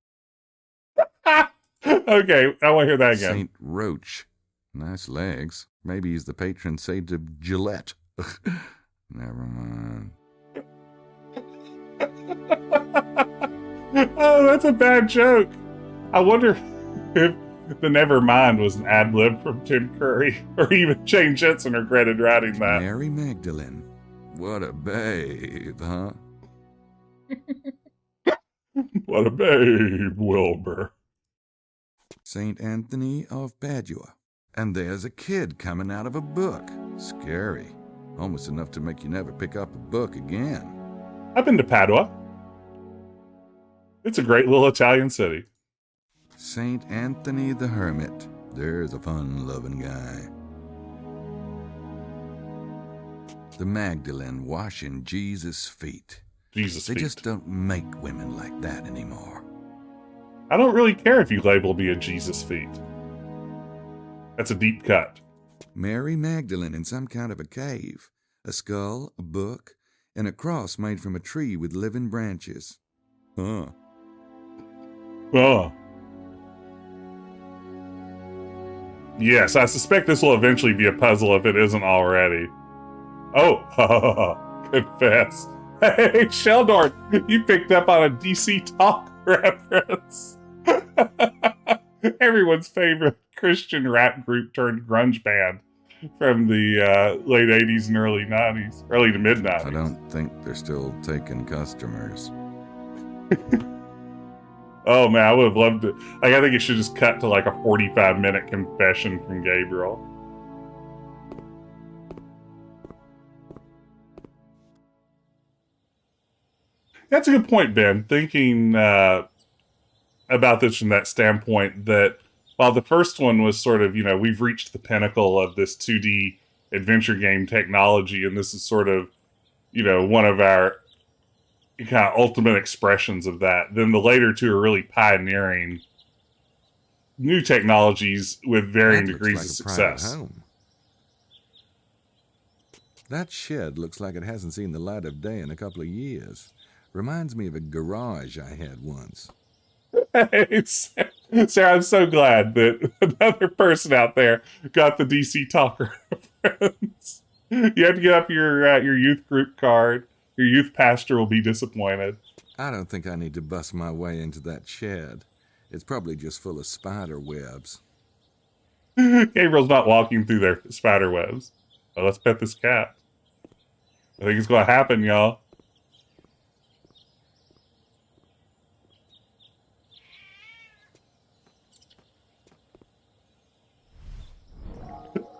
Okay, I want to hear that again. Saint Roach. Nice legs. Maybe he's the patron saint of Gillette. Never mind. Oh, that's a bad joke. I wonder if the Nevermind was an ad-lib from Tim Curry, or even Shane Jensen regretted writing that. Mary Magdalene. What a babe, huh? What a babe, Wilbur. St. Anthony of Padua. And there's a kid coming out of a book. Scary. Almost enough to make you never pick up a book again. I've been to Padua. It's a great little Italian city. St. Anthony the Hermit. There's a fun-loving guy. The Magdalene washing Jesus' feet. They just don't make women like that anymore. I don't really care if you label me a Jesus feet. That's a deep cut. Mary Magdalene in some kind of a cave. A skull, a book, and a cross made from a tree with living branches. Huh. Oh. Yes, I suspect this will eventually be a puzzle if it isn't already. Oh, confess. Hey, Sheldor, you picked up on a DC Talk reference. Everyone's favorite Christian rap group turned grunge band from the late 80s and early 90s, early to mid 90s. I don't think they're still taking customers. Oh man, I would have loved it. Like, I think it should just cut to like a 45-minute confession from Gabriel. That's a good point, Ben. Thinking about this from that standpoint, that while the first one was sort of, we've reached the pinnacle of this 2D adventure game technology, and this is sort of, one of our kind of ultimate expressions of that. Then the later two are really pioneering new technologies with varying degrees of success. Home. That shed looks like it hasn't seen the light of day in a couple of years. Reminds me of a garage I had once. Hey, Sarah, I'm so glad that another person out there got the DC Talker reference. You have to get up your youth group card. Your youth pastor will be disappointed. I don't think I need to bust my way into that shed. It's probably just full of spider webs. Gabriel's not walking through their spider webs. Well, let's pet this cat. I think it's going to happen, y'all.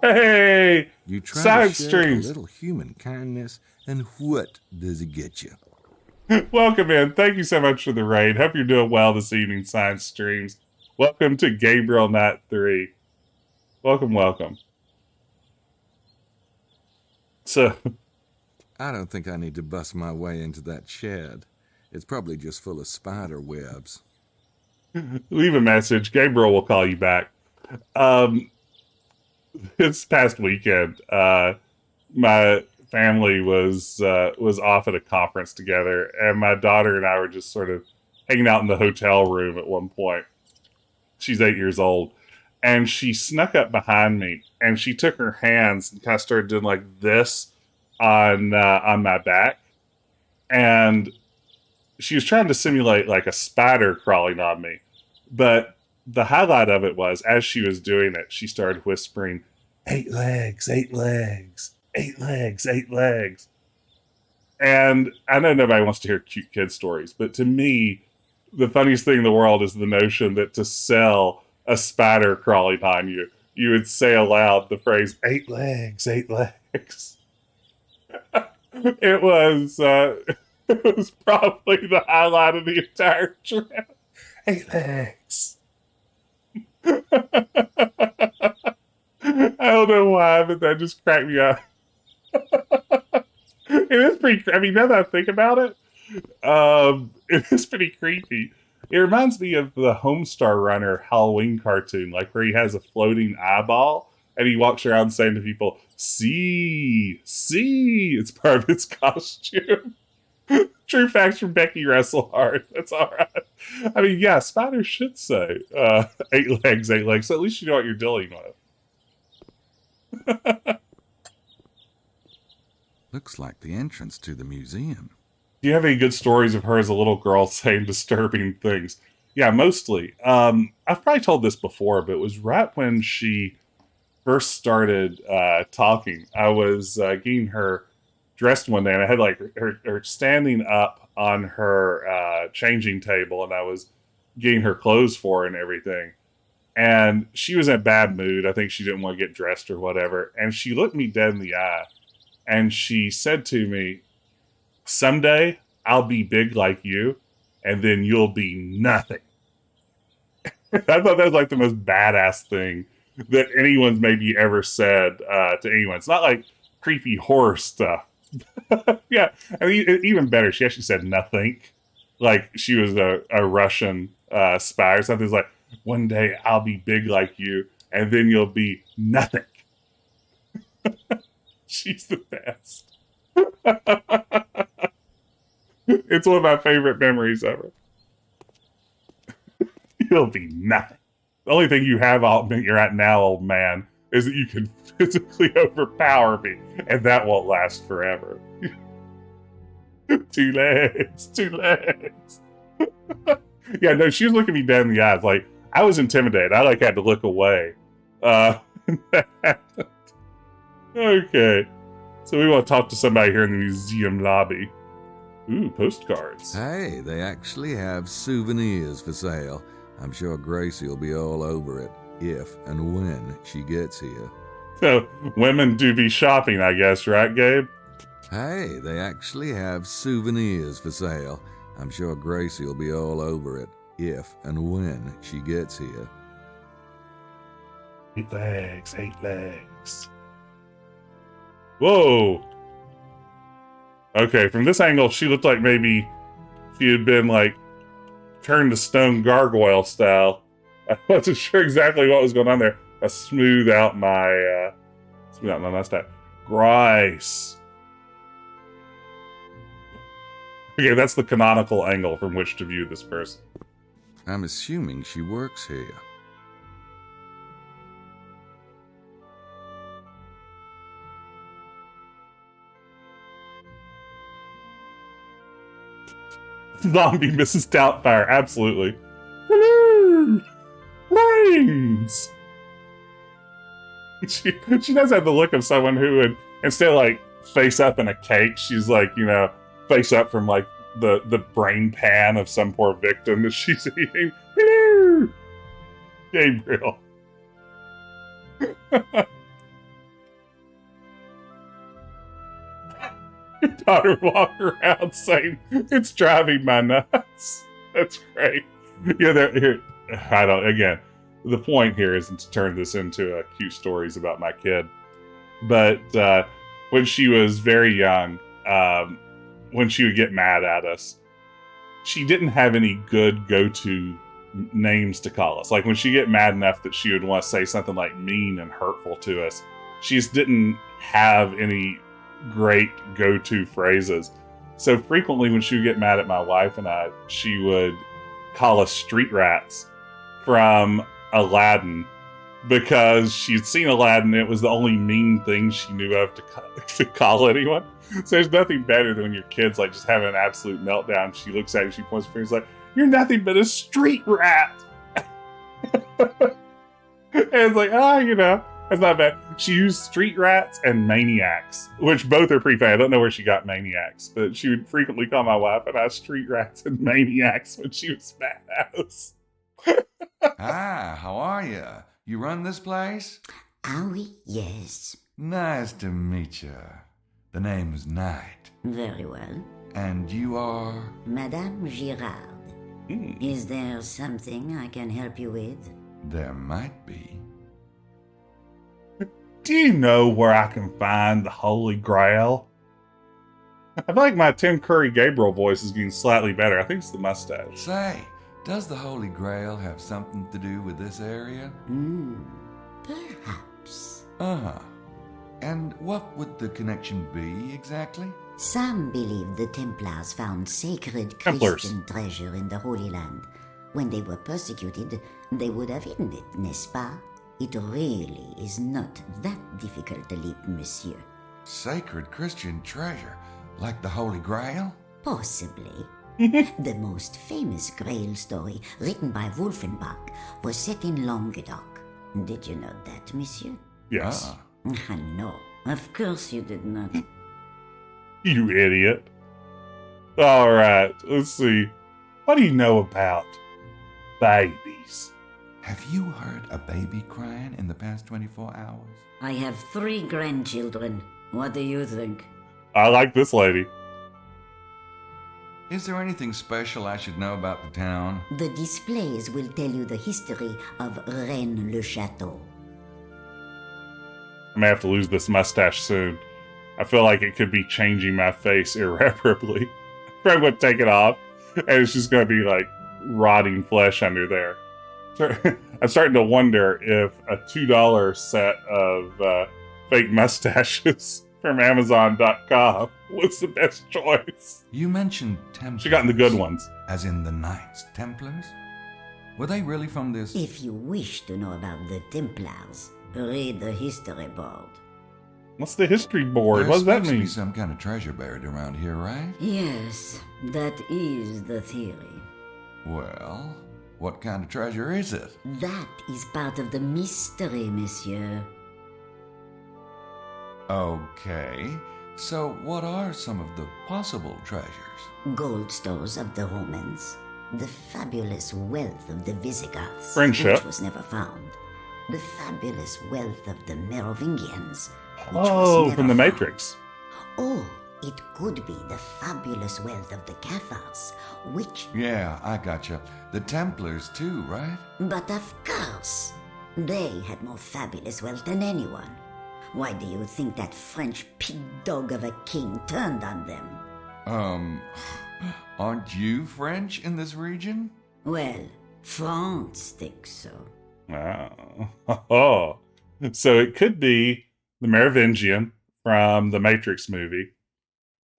Hey! You try side to share streams. a little human kindness, and what does it get you? Welcome in. Thank you so much for the raid. Hope you're doing well this evening, Science Streams. Welcome to Gabriel Knight 3. Welcome. So, I don't think I need to bust my way into that shed. It's probably just full of spider webs. Leave a message. Gabriel will call you back. This past weekend, my family was off at a conference together, and my daughter and I were just sort of hanging out in the hotel room at one point. She's 8 years old, and she snuck up behind me, and she took her hands and kind of started doing like this on my back, and she was trying to simulate like a spider crawling on me. But the highlight of it was, as she was doing it, she started whispering, 8 legs, 8 legs, 8 legs, 8 legs. And I know nobody wants to hear cute kid stories, but to me, the funniest thing in the world is the notion that to sell a spider crawling on you, you would say aloud the phrase, 8 legs, 8 legs. It was probably the highlight of the entire trip. 8 legs. I don't know why, but that just cracked me up. It is pretty. I mean, now that I think about it, it is pretty creepy. It reminds me of the Homestar Runner Halloween cartoon, like where he has a floating eyeball and he walks around saying to people, "See, see." It's part of its costume. True facts from Becky Wrestlehard. That's all right. I mean, yeah, spiders should say 8 legs, 8 legs. So at least you know what you're dealing with. Looks like the entrance to the museum. Do you have any good stories of her as a little girl saying disturbing things? Yeah, mostly. I've probably told this before, but it was right when she first started talking. I was getting her dressed one day, and I had like her standing up on her changing table, and I was getting her clothes for her and everything. And she was in a bad mood. I think she didn't want to get dressed or whatever. And she looked me dead in the eye, and she said to me, "Someday I'll be big like you, and then you'll be nothing." I thought that was like the most badass thing that anyone's maybe ever said to anyone. It's not like creepy horror stuff. Yeah, I mean, even better, she actually said nothing. Like she was a Russian spy or something. It's like, "One day I'll be big like you, and then you'll be nothing." She's the best. It's one of my favorite memories ever. You'll be nothing. The only thing you have you're at now, old man, is that you can physically overpower me, and that won't last forever. 2 legs, 2 legs. Yeah, no, she was looking me dead in the eyes. Like, I was intimidated. I like had to look away Uh, okay. So we want to talk to somebody here in the museum lobby. Ooh, postcards. Hey, they actually have souvenirs for sale. I'm sure Gracie will be all over it if and when she gets here. So women do be shopping, I guess, right, Gabe? Hey, they actually have souvenirs for sale. I'm sure Gracie will be all over it if and when she gets here. 8 legs, 8 legs. Whoa! Okay, from this angle, she looked like maybe she had been, like, turned to stone gargoyle style. I wasn't sure exactly what was going on there. I smooth out my mustache. Grice. Okay, that's the canonical angle from which to view this person. I'm assuming she works here. Zombie Mrs. Doubtfire, absolutely. Hello! Brains! She does have the look of someone who would, instead of like face up in a cake, she's like, you know, face up from like the brain pan of some poor victim that she's eating. Hello! Gabriel. Your daughter walked around saying, "It's driving my nuts." That's great. Yeah, again, the point here isn't to turn this into cute stories about my kid. But when she was very young, when she would get mad at us, she didn't have any good go-to names to call us. Like when she get mad enough that she would want to say something like mean and hurtful to us, she just didn't have any great go-to phrases. So frequently when she would get mad at my wife and I, she would call us street rats from Aladdin because she'd seen Aladdin and it was the only mean thing she knew of to call anyone. So there's nothing better than when your kid's like just having an absolute meltdown. She looks at you, she points her finger, like, "You're nothing but a street rat." And it's like, you know, that's not bad. She used street rats and maniacs, which both are pretty funny. I don't know where she got maniacs, but she would frequently call my wife and I street rats and maniacs when she was mad at us. Ah, how are you? You run this place? Ah oui, yes. Nice to meet you. The name's Knight. Very well. And you are? Madame Girard. Is there something I can help you with? There might be. Do you know where I can find the Holy Grail? I feel like my Tim Curry Gabriel voice is getting slightly better. I think it's the mustache. Say, does the Holy Grail have something to do with this area? Perhaps. Uh-huh. And what would the connection be, exactly? Some believe the Templars found sacred Templars. Christian treasure in the Holy Land. When they were persecuted, they would have hidden it, n'est-ce pas? It really is not that difficult to leap, monsieur. Sacred Christian treasure? Like the Holy Grail? Possibly. The most famous Grail story, written by Wolfenbach, was set in Languedoc. Did you know that, monsieur? Yes. No, of course you did not. You idiot. Alright, let's see. What do you know about babies? Have you heard a baby crying in the past 24 hours? I have 3 grandchildren. What do you think? I like this lady. Is there anything special I should know about the town? The displays will tell you the history of Rennes-le-Chateau. I may have to lose this mustache soon. I feel like it could be changing my face irreparably. I'm going to take it off, and it's just going to be like rotting flesh under there. I'm starting to wonder if a $2 set of fake mustaches from Amazon.com was the best choice. You mentioned Templars. She got the good ones. As in the Knights Templars? Were they really from this? If you wish to know about the Templars, read the history board. What's the history board? What does that There's supposed to mean? be some kind of treasure buried around here, right? Yes, that is the theory. Well, What kind of treasure is it? That is part of the mystery, monsieur. Okay. So, what are some of the possible treasures? Gold stores of the Romans, the fabulous wealth of the Visigoths, Friendship. which was never found, the fabulous wealth of the Merovingians, which was Oh, never from the found. Matrix. Or it could be the fabulous wealth of the Cathars, which... Yeah, I gotcha. The Templars, too, right? But of course, they had more fabulous wealth than anyone. Why do you think that French pig dog of a king turned on them? Aren't you French in this region? Well, France thinks so. Oh. So it could be the Merovingian from the Matrix movie,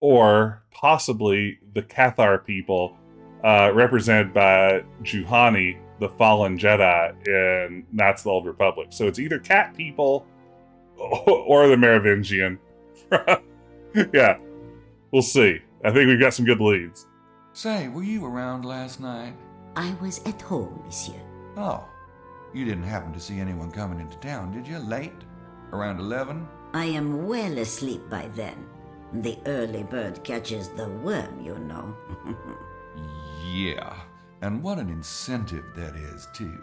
or possibly the Cathar people, represented by Juhani, the fallen Jedi in Knights of the Old Republic. So it's either cat people or the Merovingian. Yeah, we'll see. I think we've got some good leads. Say, were you around last night? I was at home, monsieur. Oh, you didn't happen to see anyone coming into town, did you? Late? Around 11? I am well asleep by then. The early bird catches the worm, you know. Yeah, and what an incentive that is, too.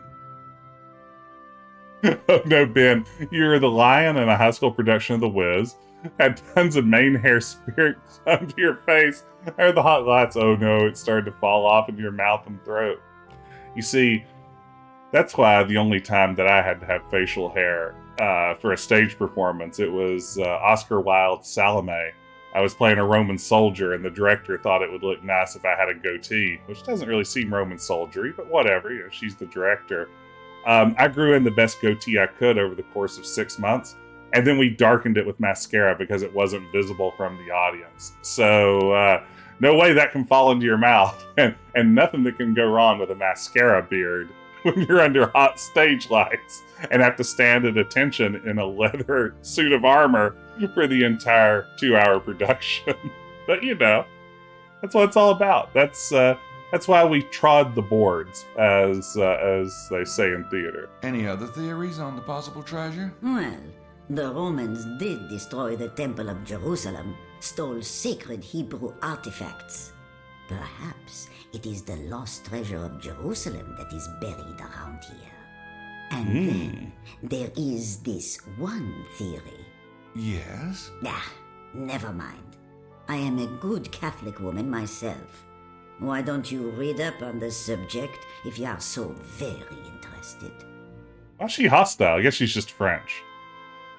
Oh, no, Ben, you're the lion in a high school production of The Wiz. Had tons of mane hair spirit come to your face. I heard the hot lights. Oh no, it started to fall off into your mouth and throat. You see, that's why the only time that I had to have facial hair for a stage performance, it was Oscar Wilde's Salome. I was playing a Roman soldier, and the director thought it would look nice if I had a goatee, which doesn't really seem Roman soldiery, but whatever. You know, she's the director. I grew in the best goatee I could over the course of 6 months, and then we darkened it with mascara because it wasn't visible from the audience. So, no way that can fall into your mouth, and nothing that can go wrong with a mascara beard when you're under hot stage lights and have to stand at attention in a leather suit of armor for the entire 2-hour production. But you know, that's what it's all about. That's why we trod the boards, as they say in theater. Any other theories on the possible treasure? Well, the Romans did destroy the Temple of Jerusalem, stole sacred Hebrew artifacts. Perhaps it is the lost treasure of Jerusalem that is buried around here. And then there is this one theory. Yes? Never mind. I am a good Catholic woman myself. Why don't you read up on the subject if you are so very interested? Why is she hostile? I guess she's just French.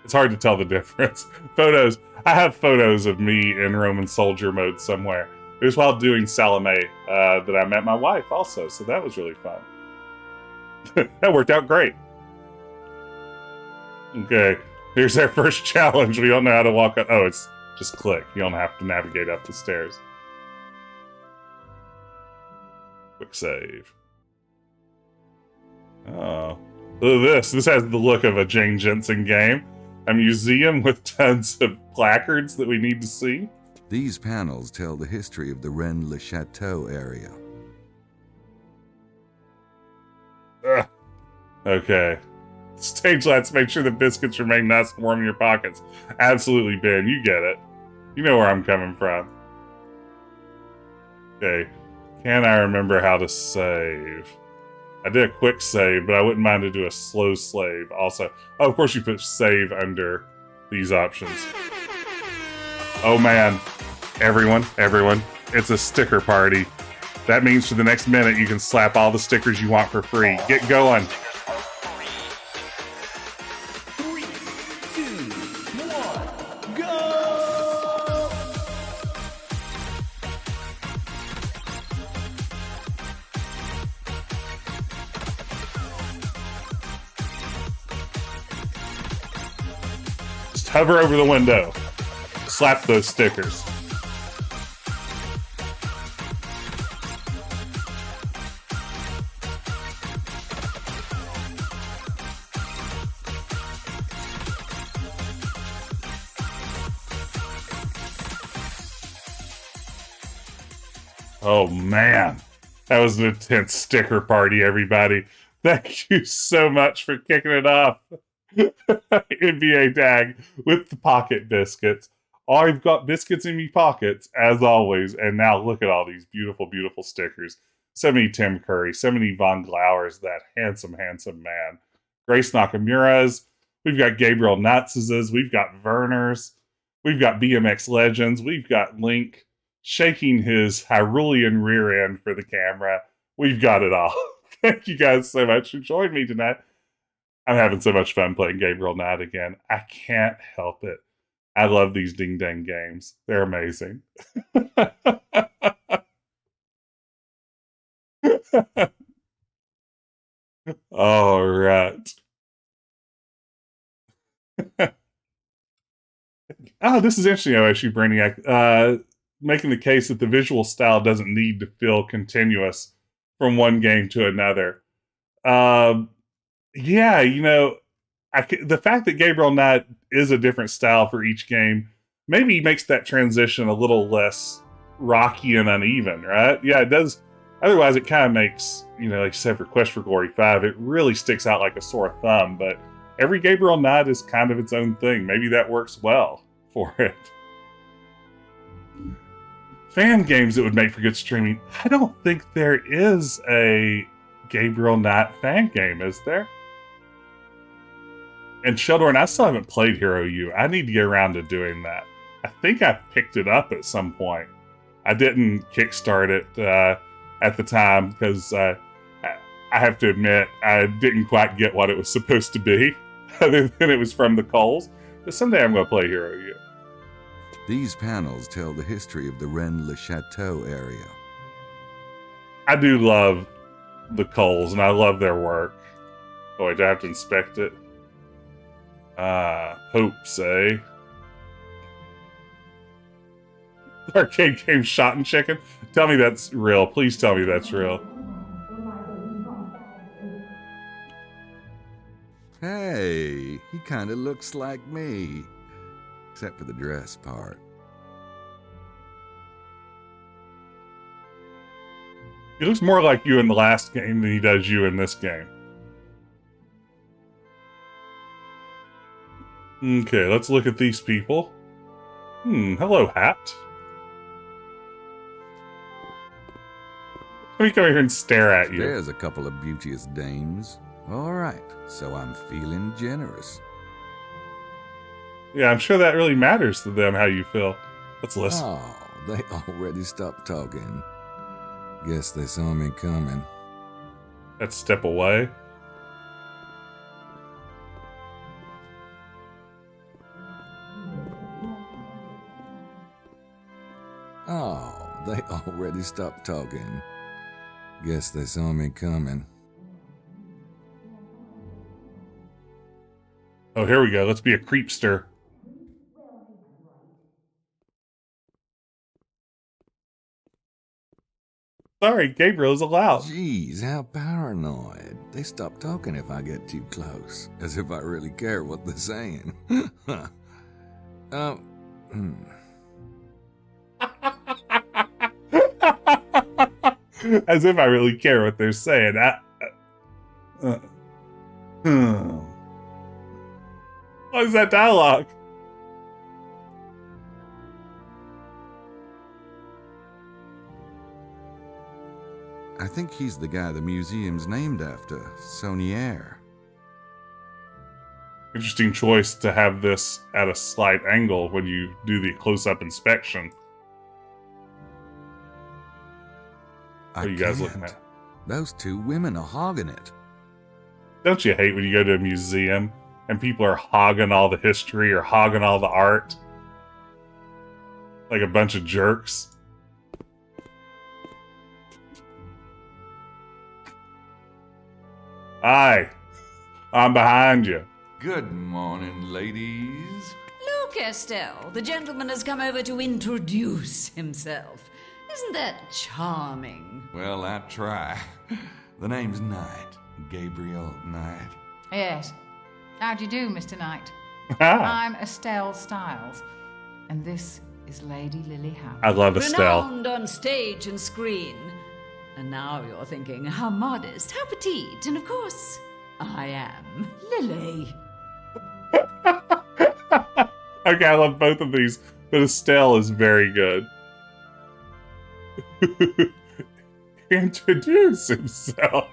It's hard to tell the difference. Photos. I have photos of me in Roman soldier mode somewhere. It was while doing Salome that I met my wife also, so that was really fun. That worked out great. Okay, here's our first challenge. We don't know how to walk up. Oh, it's just click. You don't have to navigate up the stairs. Quick save. Oh, look at this. This has the look of a Jane Jensen game. A museum with tons of placards that we need to see. These panels tell the history of the Rennes-le-Chateau area. Okay. Stage lights make sure the biscuits remain nice and warm in your pockets. Absolutely, Ben. You get it. You know where I'm coming from. Okay. Can I remember how to save? I did a quick save, but I wouldn't mind to do a slow save also. Oh, of course you put save under these options. Oh man. Everyone, it's a sticker party. That means for the next minute you can slap all the stickers you want for free. Get going. 3, 2, 1, go! Just hover over the window. Slap those stickers. Oh man. That was an intense sticker party, everybody. Thank you so much for kicking it off. NBA Tag with the pocket biscuits. I've got biscuits in me pockets, as always, and now look at all these beautiful, beautiful stickers. So many Tim Curry, so many Von Glowers, that handsome, handsome man. Grace Nakamura's. We've got Gabriel Knight's. We've got Werner's. We've got BMX Legends. We've got Link shaking his Hyrulean rear end for the camera. We've got it all. Thank you guys so much for joining me tonight. I'm having so much fun playing Gabriel Knight again. I can't help it. I love these ding dang games. They're amazing. All right. Oh, this is interesting, OSU Brainiac. Making the case that the visual style doesn't need to feel continuous from one game to another. Yeah, you know, the fact that Gabriel Knight is a different style for each game maybe makes that transition a little less rocky and uneven, right? Yeah, it does. Otherwise, it kind of makes, you know, like you said, for Quest for Glory 5, it really sticks out like a sore thumb, but every Gabriel Knight is kind of its own thing. Maybe that works well for it. Fan games that would make for good streaming. I don't think there is a Gabriel Knight fan game, is there? And Sheldon, I still haven't played Hero U. I need to get around to doing that. I think I picked it up at some point. I didn't kickstart it at the time because I have to admit I didn't quite get what it was supposed to be, other than it was from the Coles. But someday I'm going to play Hero U. These panels tell the history of the Rennes-le-Chateau area. I do love the Coles, and I love their work. Oh, wait, do I have to inspect it? Hopes, eh? Arcade game Shot and Chicken? Tell me that's real. Please tell me that's real. Hey, he kind of looks like me. Except for the dress part. He looks more like you in the last game than he does you in this game. Okay, let's look at these people. Hello, Hat. Let me come here and stare at you. There's a couple of beauteous dames. All right, so I'm feeling generous. Yeah, I'm sure that really matters to them how you feel. Let's listen. Oh, they already stopped talking. Guess they saw me coming. Let's step away. Oh, they already stopped talking. Guess they saw me coming. Oh, here we go. Let's be a creepster. Sorry, Gabriel is allowed. Jeez, how paranoid. They stop talking if I get too close. As if I really care what they're saying. As if I really care what they're saying. What is that dialogue? I think he's the guy the museum's named after, Saunier. Interesting choice to have this at a slight angle when you do the close-up inspection. What are you guys looking at? Those two women are hogging it. Don't you hate when you go to a museum and people are hogging all the history or hogging all the art? Like a bunch of jerks. Hi, I'm behind you. Good morning, ladies. Look, Estelle, the gentleman has come over to introduce himself. Isn't that charming? Well, I try. The name's Knight. Gabriel Knight. Yes. How do you do, Mr. Knight? I'm Estelle Stiles, and this is Lady Lily Howe. I love Estelle. Renowned on stage and screen. And now you're thinking, how modest, how petite, and of course, I am Lily. Okay, I love both of these, but Estelle is very good. Introduce himself.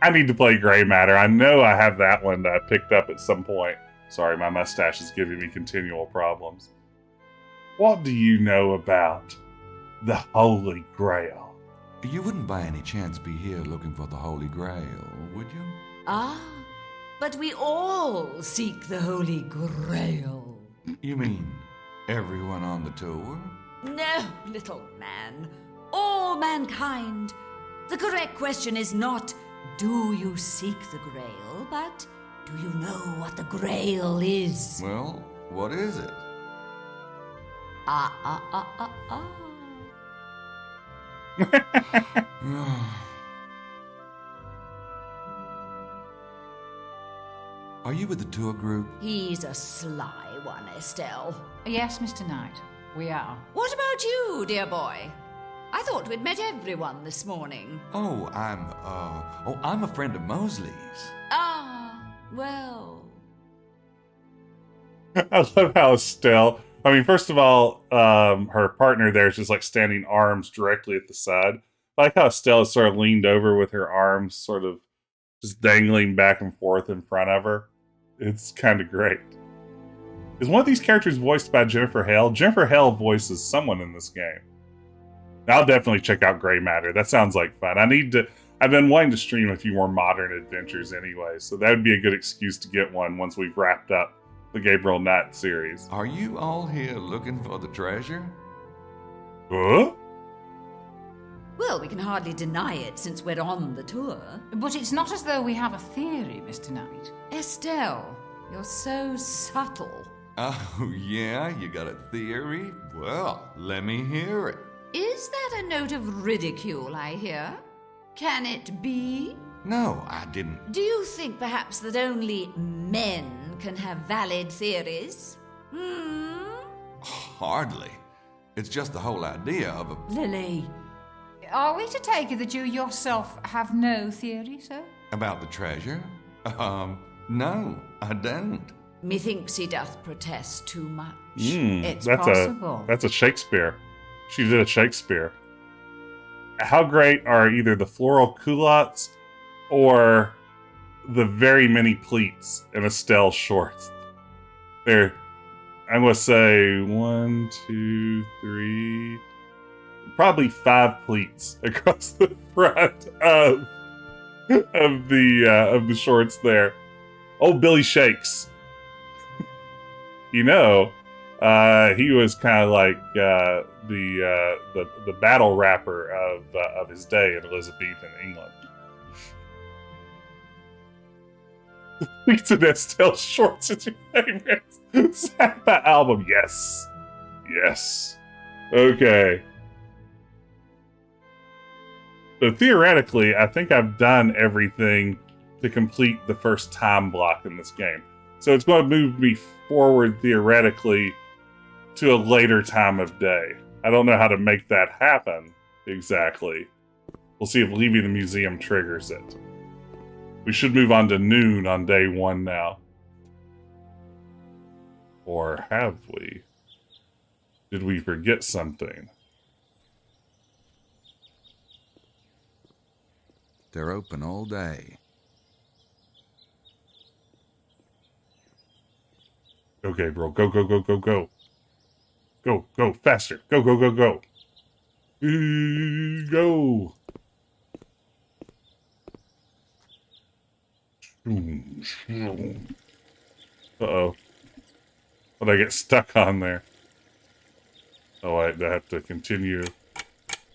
I need to play Gray Matter. I know I have that one that I picked up at some point. Sorry, my mustache is giving me continual problems. What do you know about the Holy Grail? You wouldn't by any chance be here looking for the Holy Grail, would you? Ah, but we all seek the Holy Grail. You mean everyone on the tour? No, little man. All mankind. The correct question is not, do you seek the Grail, but do you know what the Grail is? Well, what is it? Are you with the tour group? He's a sly one, Estelle. Yes, Mr. Knight, we are. What about you, dear boy? I thought we'd met everyone this morning. Oh, I'm a friend of Mosley's. Ah, well. I love how Estelle, I mean, first of all, her partner there is just like standing arms directly at the side. I like how Estelle is sort of leaned over with her arms sort of just dangling back and forth in front of her. It's kind of great. Is one of these characters voiced by Jennifer Hale? Jennifer Hale voices someone in this game. I'll definitely check out Gray Matter. That sounds like fun. I've been wanting to stream a few more modern adventures anyway, so that would be a good excuse to get one once we've wrapped up the Gabriel Knight series. Are you all here looking for the treasure? Huh? Well, we can hardly deny it since we're on the tour. But it's not as though we have a theory, Mr. Knight. Estelle, you're so subtle. Oh, yeah? You got a theory? Well, let me hear it. Is that a note of ridicule I hear? Can it be? No, I didn't. Do you think perhaps that only men can have valid theories? Hardly. It's just the whole idea of a... Lily. Are we to take it that you yourself have no theory, sir? About the treasure? No, I don't. Methinks he doth protest too much. It's possible. That's a Shakespeare. She did a Shakespeare. How great are either the floral culottes or the very many pleats in Estelle's shorts? There, I'm going to say 1, 2, 3, probably 5 pleats across the front of the shorts there. Old Billy Shakes. You know, he was kind of like the battle rapper of his day in Elizabethan England. Pleats and Estelle shorts is your favorite Zappa album. Yes. Yes. Okay. So theoretically, I think I've done everything to complete the first time block in this game. So it's going to move me forward theoretically to a later time of day. I don't know how to make that happen exactly. We'll see if leaving the museum triggers it. We should move on to noon on day 1 now. Or have we? Did we forget something? They're open all day. Go, Gabriel. Go, go, go, go, go. Go, go, faster. Go, go, go, go. Go. Uh-oh. What did I get stuck on there? Oh, I have to continue.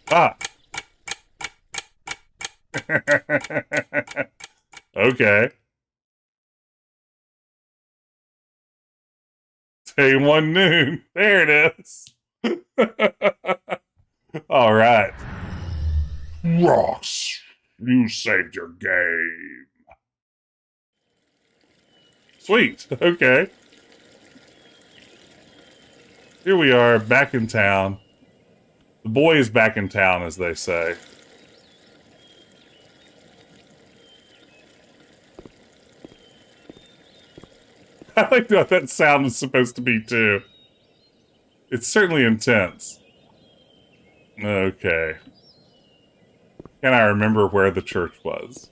Ah! Okay. Day 1 noon. There it is. All right. Ross, you saved your game. Sweet. Okay. Here we are, back in town. The boy is back in town, as they say. I like what that sound is supposed to be, too. It's certainly intense. Okay. Can I remember where the church was?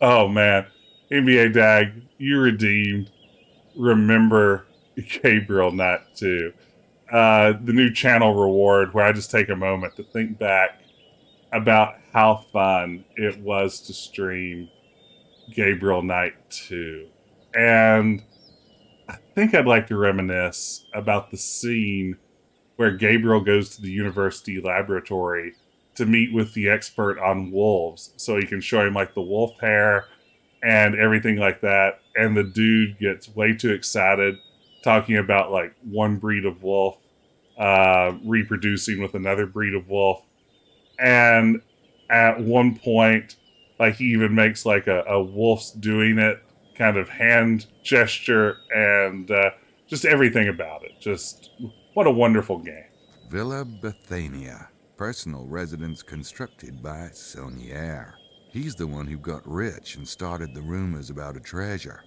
Oh, man. NBA Dag, you redeemed. Remember Gabriel Knight, too. The new channel reward, where I just take a moment to think back about how fun it was to stream Gabriel Knight 2. And I think I'd like to reminisce about the scene where Gabriel goes to the university laboratory to meet with the expert on wolves so he can show him like the wolf hair and everything like that. And the dude gets way too excited talking about like one breed of wolf reproducing with another breed of wolf. And at one point, like he even makes like a wolf's doing it kind of hand gesture, and just everything about it. Just what a wonderful game. Villa Bethania, personal residence constructed by Saunier. He's the one who got rich and started the rumors about a treasure.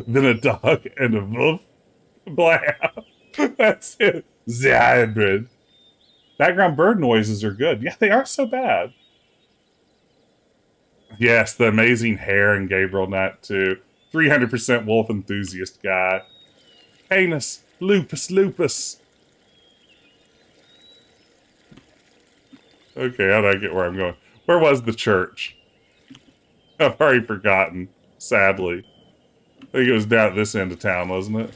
Then a dog and a wolf. Blam. That's it. The hybrid. Background bird noises are good. Yeah, they aren't so bad. Yes, the amazing hair in Gabriel Knight too. 300% wolf enthusiast guy. Heinous. Lupus. Okay, how do I get where I'm going? Where was the church? I've already forgotten, sadly. I think it was down at this end of town, wasn't it?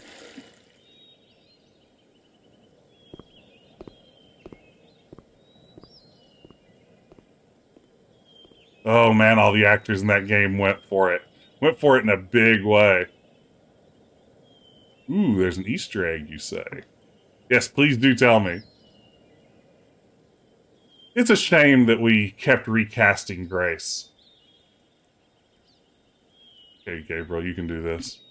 Oh man, all the actors in that game went for it. Went for it in a big way. Ooh, there's an Easter egg, you say? Yes, please do tell me. It's a shame that we kept recasting Grace. Okay, Gabriel, you can do this.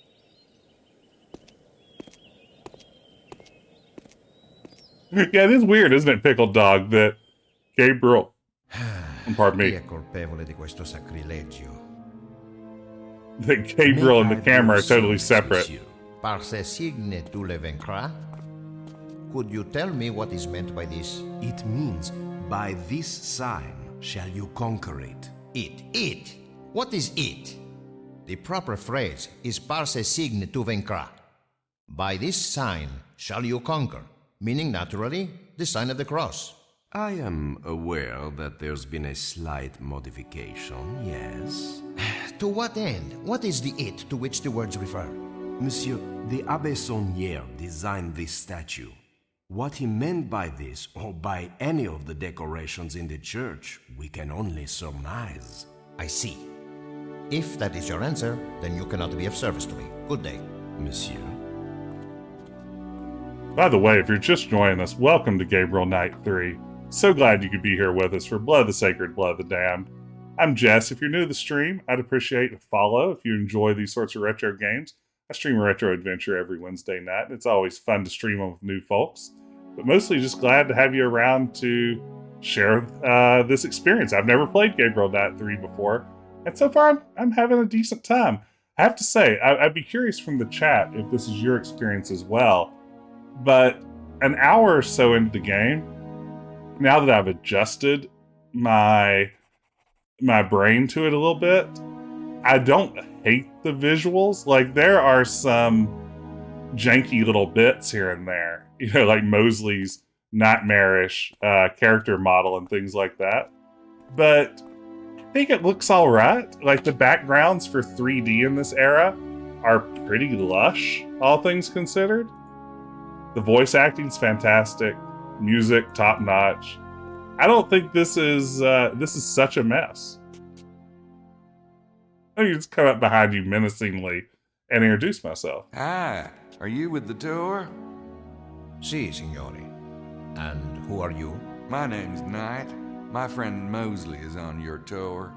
Yeah, it is weird, isn't it, Pickled Dog, that Gabriel... Pardon me. Chi è colpevole di questo sacrilegio? That Gabriel and the camera are totally separate. Par ce signe tu le vaincras? Could you tell me what is meant by this? It means, by this sign shall you conquer it. It. What is it? The proper phrase is par ce signe tu vaincras. By this sign shall you conquer, meaning naturally the sign of the cross. I am aware that there's been a slight modification, yes. To what end? What is the it to which the words refer? Monsieur, the Abbé Saunier designed this statue. What he meant by this, or by any of the decorations in the church, we can only surmise. I see. If that is your answer, then you cannot be of service to me. Good day. Monsieur. By the way, if you're just joining us, welcome to Gabriel Knight 3. So glad you could be here with us for Blood of the Sacred, Blood of the Damned. I'm Jess. If you're new to the stream, I'd appreciate a follow if you enjoy these sorts of retro games. I stream a retro adventure every Wednesday night, and it's always fun to stream them with new folks. But mostly just glad to have you around to share this experience. I've never played Gabriel Knight 3 before, and so far I'm having a decent time. I have to say, I'd be curious from the chat if this is your experience as well. But an hour or so into the game, now that I've adjusted my brain to it a little bit, I don't hate the visuals. Like, there are some janky little bits here and there, you know, like Mosley's nightmarish character model and things like that. But I think it looks all right. Like, the backgrounds for 3D in this era are pretty lush, all things considered. The voice acting's fantastic. Music top notch. I don't think this is such a mess. Let me just come up behind you menacingly and introduce myself. Hi, are you with the tour? Si, signore. And who are you? My name's Knight. My friend Mosley is on your tour.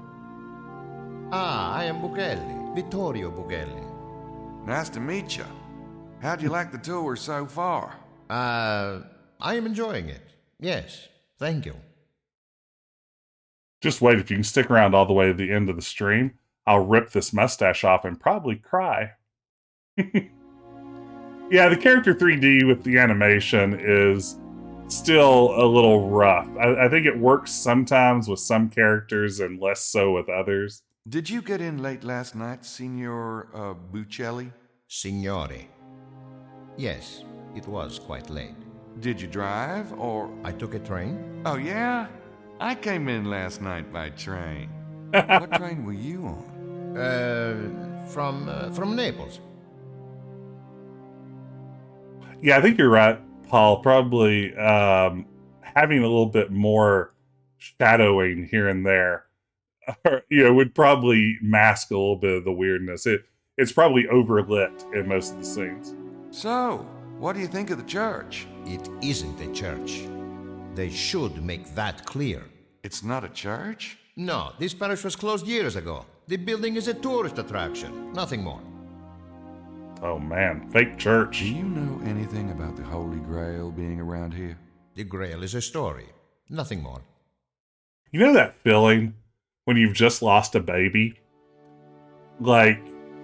Ah, I am Buchelli. Vittorio Buchelli. Nice to meet you. How'd you like the tour so far? I am enjoying it. Yes, thank you. Just wait, if you can stick around all the way to the end of the stream, I'll rip this mustache off and probably cry. Yeah, the character 3D with the animation is still a little rough. I think it works sometimes with some characters and less so with others. Did you get in late last night, Signor Buccelli? Signore. Yes, it was quite late. Did you drive, or...? I took a train. Oh, yeah? I came in last night by train. What train were you on? From Naples. Yeah, I think you're right, Paul. Probably having a little bit more shadowing here and there, would probably mask a little bit of the weirdness. It's probably overlit in most of the scenes. So, what do you think of the church? It isn't a church. They should make that clear. It's not a church? No, this parish was closed years ago. The building is a tourist attraction, nothing more. Oh man, fake church. Do you know anything about the Holy Grail being around here? The Grail is a story, nothing more. You know that feeling when you've just lost a baby? Like,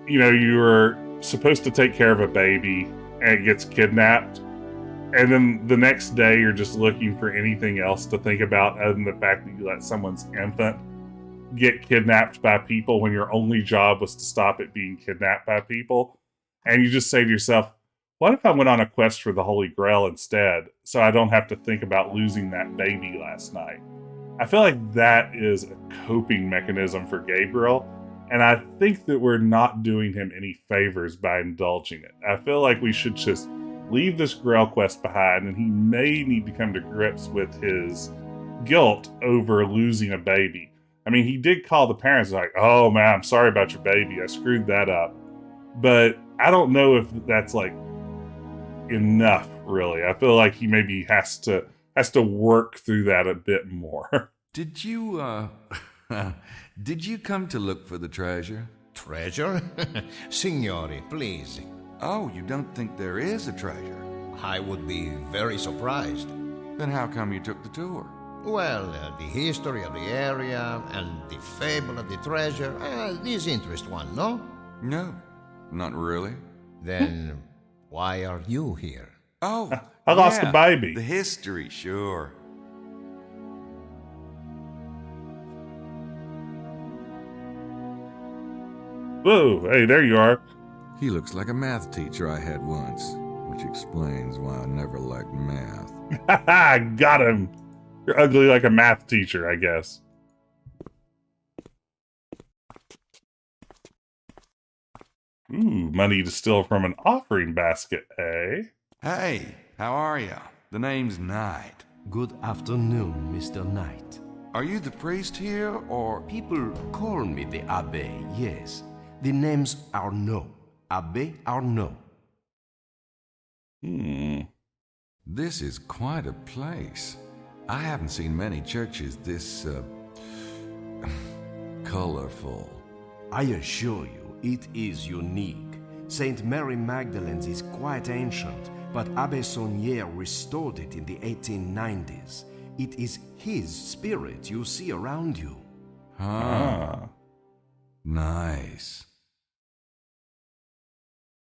you were supposed to take care of a baby and it gets kidnapped. And then the next day you're just looking for anything else to think about other than the fact that you let someone's infant get kidnapped by people when your only job was to stop it being kidnapped by people. And you just say to yourself, what if I went on a quest for the Holy Grail instead, so I don't have to think about losing that baby last night? I feel like that is a coping mechanism for Gabriel, and I think that we're not doing him any favors by indulging it. I feel like we should just leave this Grail quest behind, and he may need to come to grips with his guilt over losing a baby. I mean, he did call the parents like, oh man, I'm sorry about your baby. I screwed that up. But I don't know if that's like enough, really. I feel like he maybe has to work through that a bit more. Did you come to look for the treasure? Treasure? Signore, please. Oh, you don't think there is a treasure? I would be very surprised. Then how come you took the tour? Well, the history of the area and the fable of the treasure, these interest one, no? No, not really. Then why are you here? Oh, I lost a baby. The history, sure. Whoa, hey, there you are. He looks like a math teacher I had once, which explains why I never liked math. Haha, got him. You're ugly like a math teacher, I guess. Ooh, money to steal from an offering basket, eh? Hey, how are you? The name's Knight. Good afternoon, Mr. Knight. Are you the priest here, or...? People call me the Abbé, yes. The name's Arnaud. Abbé Arnaud. This is quite a place. I haven't seen many churches this, colorful. I assure you, it is unique. Saint Mary Magdalene's is quite ancient, but Abbé Saunière restored it in the 1890s. It is his spirit you see around you. Nice.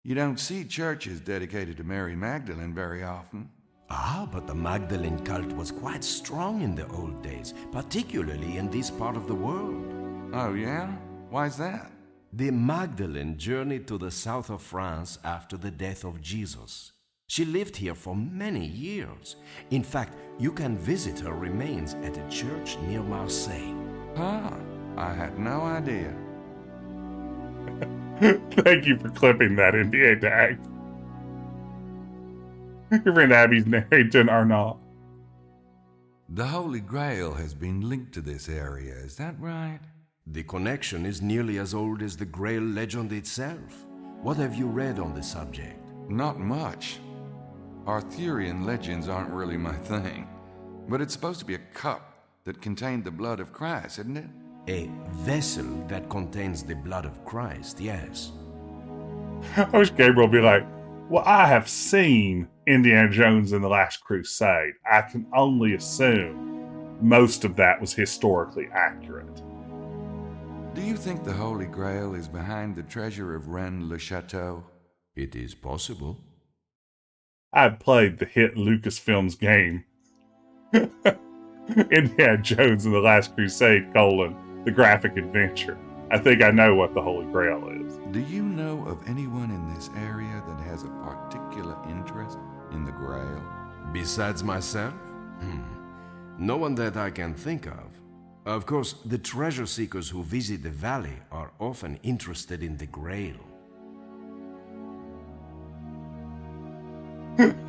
You don't see churches dedicated to Mary Magdalene very often. Ah, but the Magdalene cult was quite strong in the old days, particularly in this part of the world. Oh, yeah? Why's that? The Magdalene journeyed to the south of France after the death of Jesus. She lived here for many years. In fact, you can visit her remains at a church near Marseille. Ah, I had no idea. Thank you for clipping that NDA tag. Your friend Abby's married to an Arnaud. The Holy Grail has been linked to this area, is that right? The connection is nearly as old as the Grail legend itself. What have you read on the subject? Not much. Arthurian legends aren't really my thing. But it's supposed to be a cup that contained the blood of Christ, isn't it? A vessel that contains the blood of Christ, yes. I wish Gabriel would be like, well, I have seen Indiana Jones and the Last Crusade. I can only assume most of that was historically accurate. Do you think the Holy Grail is behind the treasure of Rennes-le-Château? It is possible. I played the hit Lucasfilms game. Indiana Jones and the Last Crusade, the graphic adventure. I think I know what the Holy Grail is. Do you know of anyone in this area that has a particular interest in the Grail? Besides myself? No one that I can think of. Of course, the treasure seekers who visit the valley are often interested in the Grail.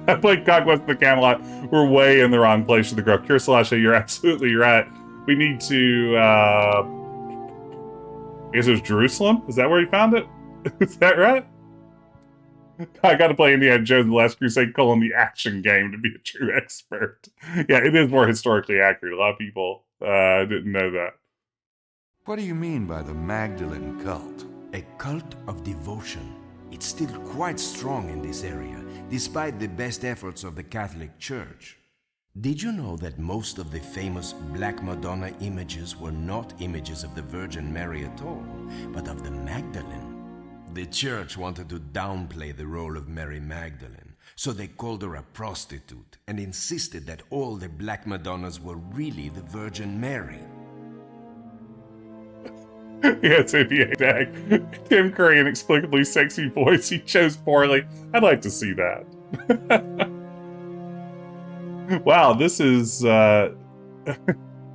I played Conquest of the Camelot. We're way in the wrong place for the Grail. Kirisalasha, you're absolutely right. We need to, I guess it was Jerusalem? Is that where you found it? Is that right? I got to play Indiana Jones and the Last Crusade, the action game to be a true expert. Yeah, it is more historically accurate. A lot of people didn't know that. What do you mean by the Magdalene cult? A cult of devotion. It's still quite strong in this area, despite the best efforts of the Catholic Church. Did you know that most of the famous Black Madonna images were not images of the Virgin Mary at all, but of the Magdalene? The church wanted to downplay the role of Mary Magdalene, so they called her a prostitute and insisted that all the Black Madonnas were really the Virgin Mary. Yeah, it's NBA Dag. Tim Curry, inexplicably sexy voice. He chose poorly. I'd like to see that. Wow, this is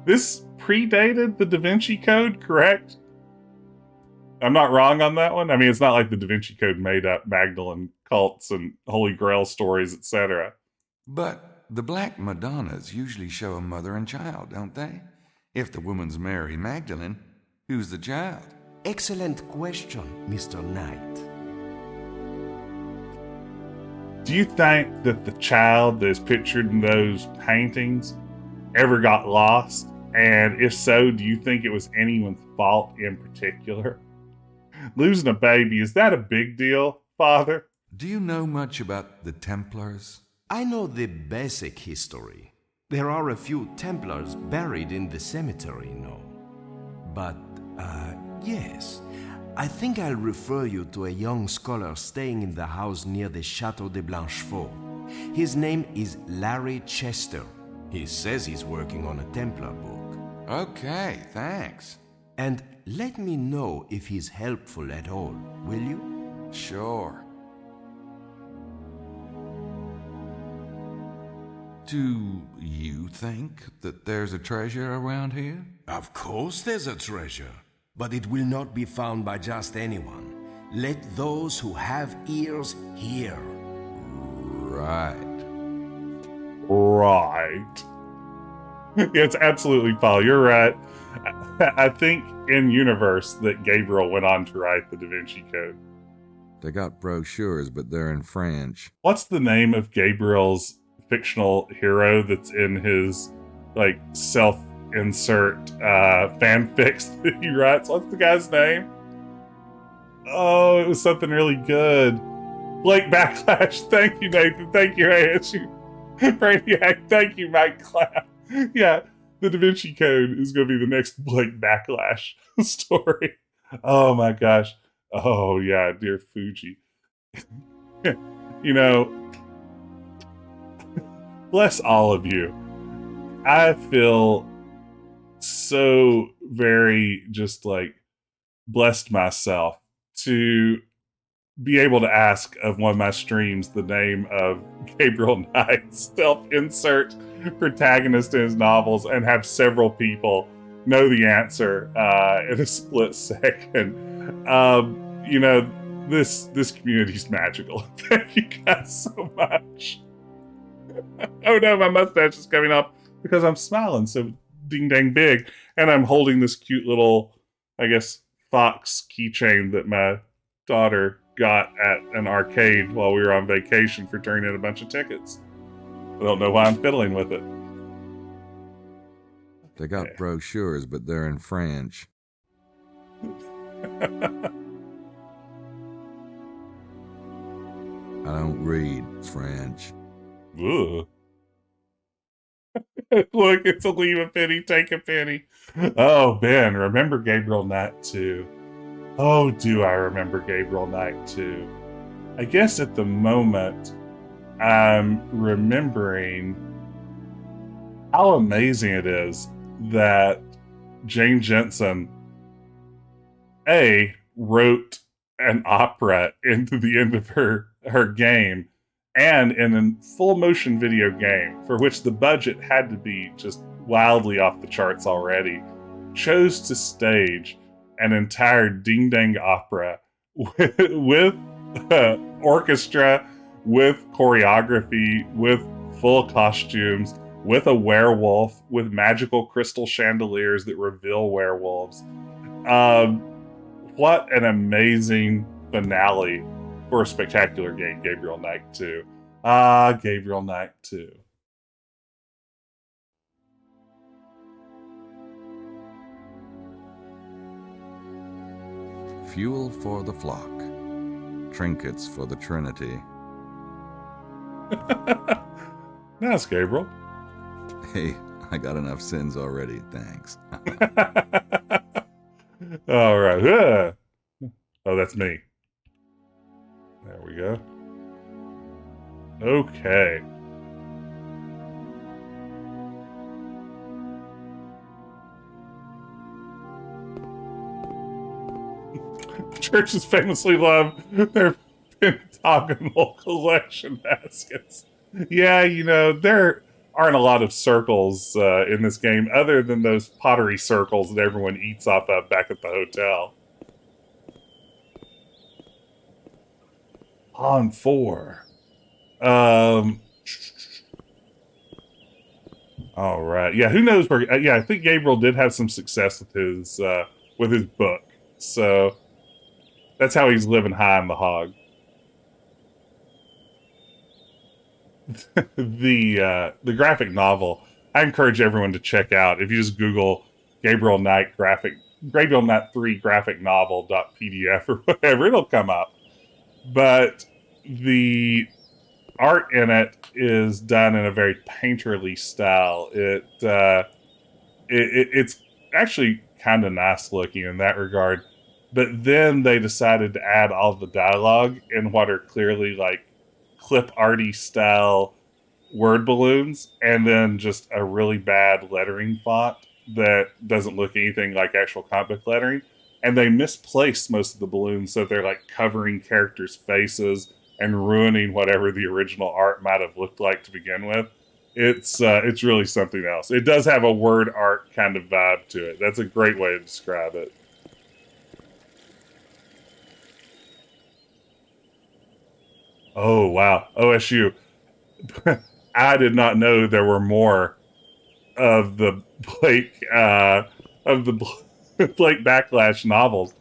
this predated the Da Vinci Code, correct? I'm not wrong on that one. I mean, it's not like the Da Vinci Code made up Magdalene cults and Holy Grail stories, etc. But the Black Madonnas usually show a mother and child, don't they? If the woman's Mary Magdalene, who's the child? Excellent question, Mr. Knight. Do you think that the child that is pictured in those paintings ever got lost? And if so, do you think it was anyone's fault in particular? Losing a baby, is that a big deal, Father? Do you know much about the Templars? I know the basic history. There are a few Templars buried in the cemetery, But, yes. I think I'll refer you to a young scholar staying in the house near the Chateau de Blanchefort. His name is Larry Chester. He says he's working on a Templar book. Okay, thanks. And let me know if he's helpful at all, will you? Sure. Do you think that there's a treasure around here? Of course there's a treasure, but it will not be found by just anyone. Let those who have ears hear. Right. Yeah, it's absolutely Paul. You're right. I think in universe that Gabriel went on to write the Da Vinci Code. They got brochures, but they're in French. What's the name of Gabriel's fictional hero that's in his self-insert fanfics that he writes? What's the guy's name? Oh, it was something really good. Blake Backlash. Thank you, Nathan. Thank you, ASU. Brainiac. Thank you, Mike Clapp. Yeah, the Da Vinci Code is going to be the next Blake Backlash story. Oh my gosh. Oh yeah, dear Fuji. Bless all of you. I feel so very just blessed myself to be able to ask of one of my streams the name of Gabriel Knight's self-insert protagonist in his novels and have several people know the answer in a split second. This community's magical. Thank you guys so much. Oh no, my mustache is coming up because I'm smiling so ding dang big, and I'm holding this cute little, I guess, fox keychain that my daughter got at an arcade while we were on vacation for turning in a bunch of tickets. I don't know why I'm fiddling with it. They got brochures, but they're in French. I don't read French. Ugh. Look, it's a leave a penny, take a penny. Oh, Ben, remember Gabriel Knight 2? Oh, do I remember Gabriel Knight 2? I guess at the moment, I'm remembering how amazing it is that Jane Jensen, wrote an opera into the end of her game, and in a full motion video game for which the budget had to be just wildly off the charts already, chose to stage an entire ding dang opera with orchestra, with choreography, with full costumes, with a werewolf, with magical crystal chandeliers that reveal werewolves. What an amazing finale for a spectacular game, Gabriel Knight 2. Gabriel Knight 2. Fuel for the flock. Trinkets for the Trinity. Nice, Gabriel. Hey, I got enough sins already, thanks. All right. Oh, that's me. There we go. Okay. Churches famously love their pentagonal collection baskets. Yeah, there aren't a lot of circles in this game other than those pottery circles that everyone eats off of back at the hotel. On 4. All right. Yeah, who knows where... yeah, I think Gabriel did have some success with his book. So that's how he's living high on the hog. The graphic novel, I encourage everyone to check out. If you just Google Gabriel Knight 3 graphic novel.pdf or whatever, it'll come up. But the art in it is done in a very painterly style. It's actually kind of nice looking in that regard. But then they decided to add all the dialogue in what are clearly like clip arty style word balloons, and then just a really bad lettering font that doesn't look anything like actual comic book lettering. And they misplaced most of the balloons, so they're like covering characters' faces and ruining whatever the original art might have looked like to begin with. It's really something else. It does have a word art kind of vibe to it. That's a great way to describe it. Oh, wow. OSU. I did not know there were more of the Blake Blake Backlash novels.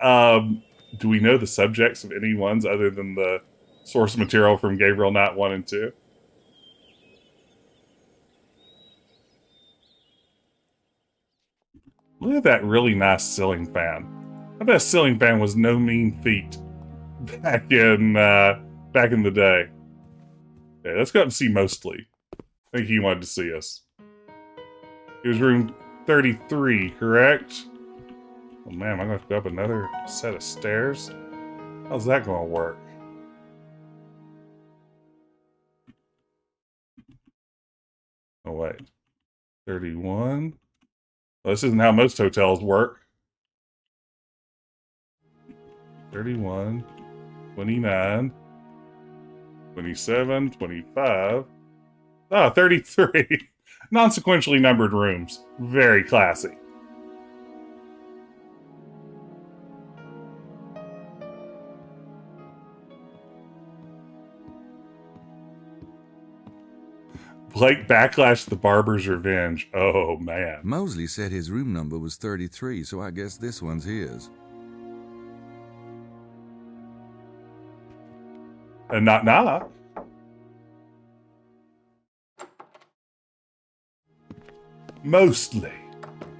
Do we know the subjects of any ones other than the source material from Gabriel Knight 1 and 2? Look at that really nice ceiling fan. I bet a ceiling fan was no mean feat back in the day. Okay, let's go up and see Mostly. I think he wanted to see us. It was room 33, correct? Oh man, I'm gonna have to go up another set of stairs. How's that gonna work? Oh wait. 31. Well, this isn't how most hotels work. 31, 29, 27, 25. 33. Non-sequentially numbered rooms. Very classy. Blake Backlash, the Barber's Revenge. Oh, man. Mosley said his room number was 33, so I guess this one's his. Knock knock. Mostly.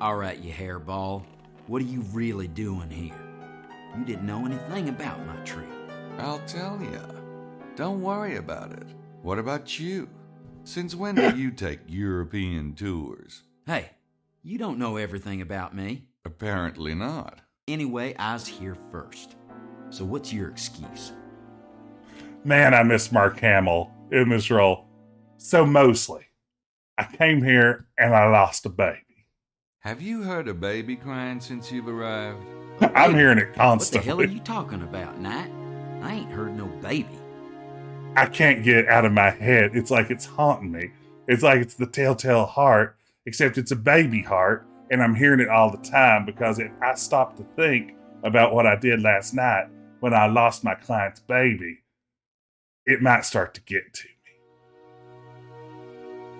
All right, you hairball. What are you really doing here? You didn't know anything about my tree. I'll tell ya. Don't worry about it. What about you? Since when do you take European tours? Hey, you don't know everything about me. Apparently not. Anyway, I was here first. So what's your excuse? Man, I miss Mark Hamill in this role. So mostly, I came here and I lost a baby. Have you heard a baby crying since you've arrived? I'm hearing it constantly. What the hell are you talking about, Knight? I ain't heard no baby. I can't get it out of my head. It's like it's haunting me. It's like it's the telltale heart, except it's a baby heart, and I'm hearing it all the time because if I stop to think about what I did last night when I lost my client's baby, it might start to get to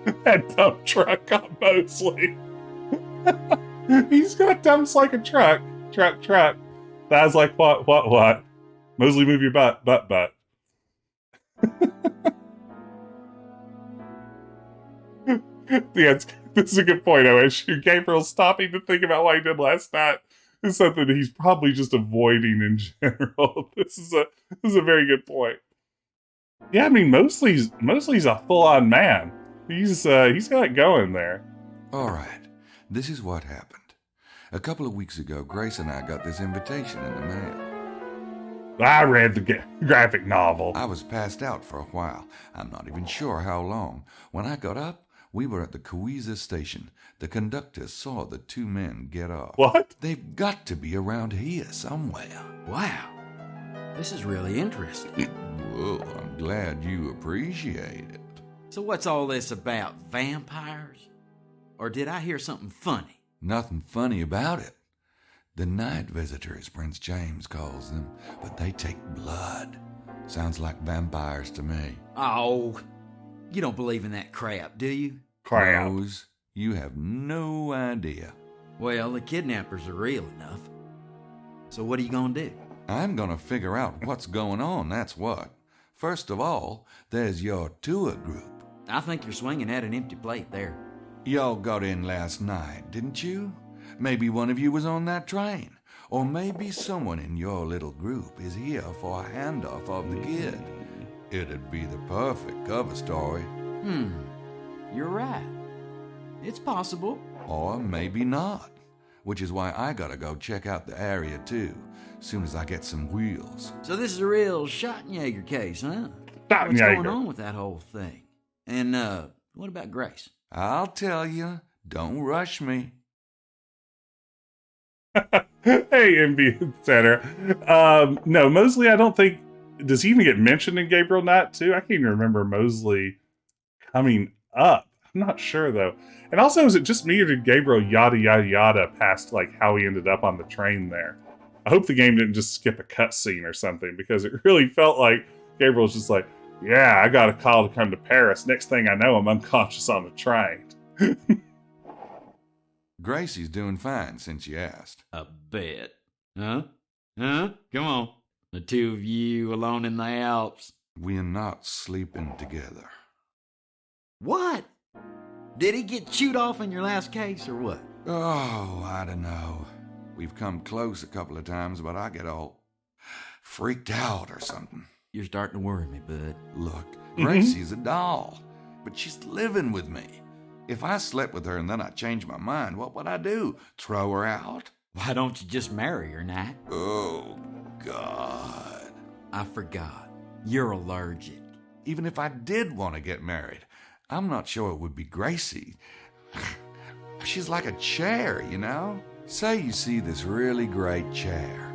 me. That dump truck on Mosley. He's got dumps like a truck. Truck. I was like, what? Mosley, move your butt. Yeah, this is a good point, OSU. Gabriel stopping to think about what he did last night is something he's probably just avoiding in general. This is a very good point. Yeah, I mean, Mosley's a full-on man. He's got it going there. All right, this is what happened. A couple of weeks ago, Grace and I got this invitation in the mail. I read the graphic novel. I was passed out for a while. I'm not even sure how long. When I got up, we were at the Cahuiza station. The conductor saw the two men get off. What? They've got to be around here somewhere. Wow. This is really interesting. Well, I'm glad you appreciate it. So what's all this about? Vampires? Or did I hear something funny? Nothing funny about it. The night visitors, Prince James calls them, but they take blood. Sounds like vampires to me. Oh, you don't believe in that crap, do you? Crap. Rose, you have no idea. Well, the kidnappers are real enough. So what are you gonna do? I'm gonna figure out what's going on, that's what. First of all, there's your tour group. I think you're swinging at an empty plate there. Y'all got in last night, didn't you? Maybe one of you was on that train. Or maybe someone in your little group is here for a handoff of the kid. It'd be the perfect cover story. You're right. It's possible. Or maybe not. Which is why I gotta go check out the area too, soon as I get some wheels. So this is a real Schottenjäger case, huh? Schottenjäger. What's going on with that whole thing? And, what about Grace? I'll tell you. Don't rush me. Hey, MB Center. No, Mosley, I don't think... Does he even get mentioned in Gabriel Knight, too? I can't even remember Mosley coming up. I'm not sure, though. And also, is it just me, or did Gabriel yada past, like, how he ended up on the train there? I hope the game didn't just skip a cutscene or something, because it really felt like Gabriel's just like, yeah, I got a call to come to Paris. Next thing I know, I'm unconscious on the train. Gracie's doing fine since you asked. A bet. Huh? Come on. The two of you alone in the Alps. We're not sleeping together. What? Did he get chewed off in your last case, or what? Oh, I don't know. We've come close a couple of times, but I get all freaked out or something. You're starting to worry me, bud. Look, Gracie's a doll, but she's living with me. If I slept with her and then I changed my mind, what would I do? Throw her out? Why don't you just marry her, Knight? Oh, God. I forgot. You're allergic. Even if I did want to get married, I'm not sure it would be Gracie. She's like a chair, you know? Say you see this really great chair,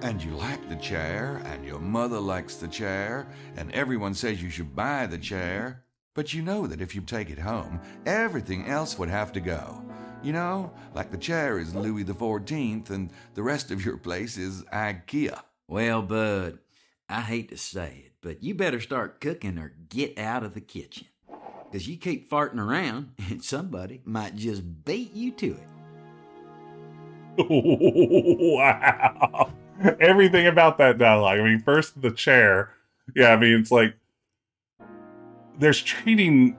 and you like the chair, and your mother likes the chair, and everyone says you should buy the chair, but you know that if you take it home, everything else would have to go. You know, like the chair is Louis XIV, and the rest of your place is IKEA. Well, bud, I hate to say it, but you better start cooking or get out of the kitchen. Because you keep farting around, and somebody might just beat you to it. Wow. Everything about that dialogue. I mean, first the chair. Yeah, I mean, it's like there's treating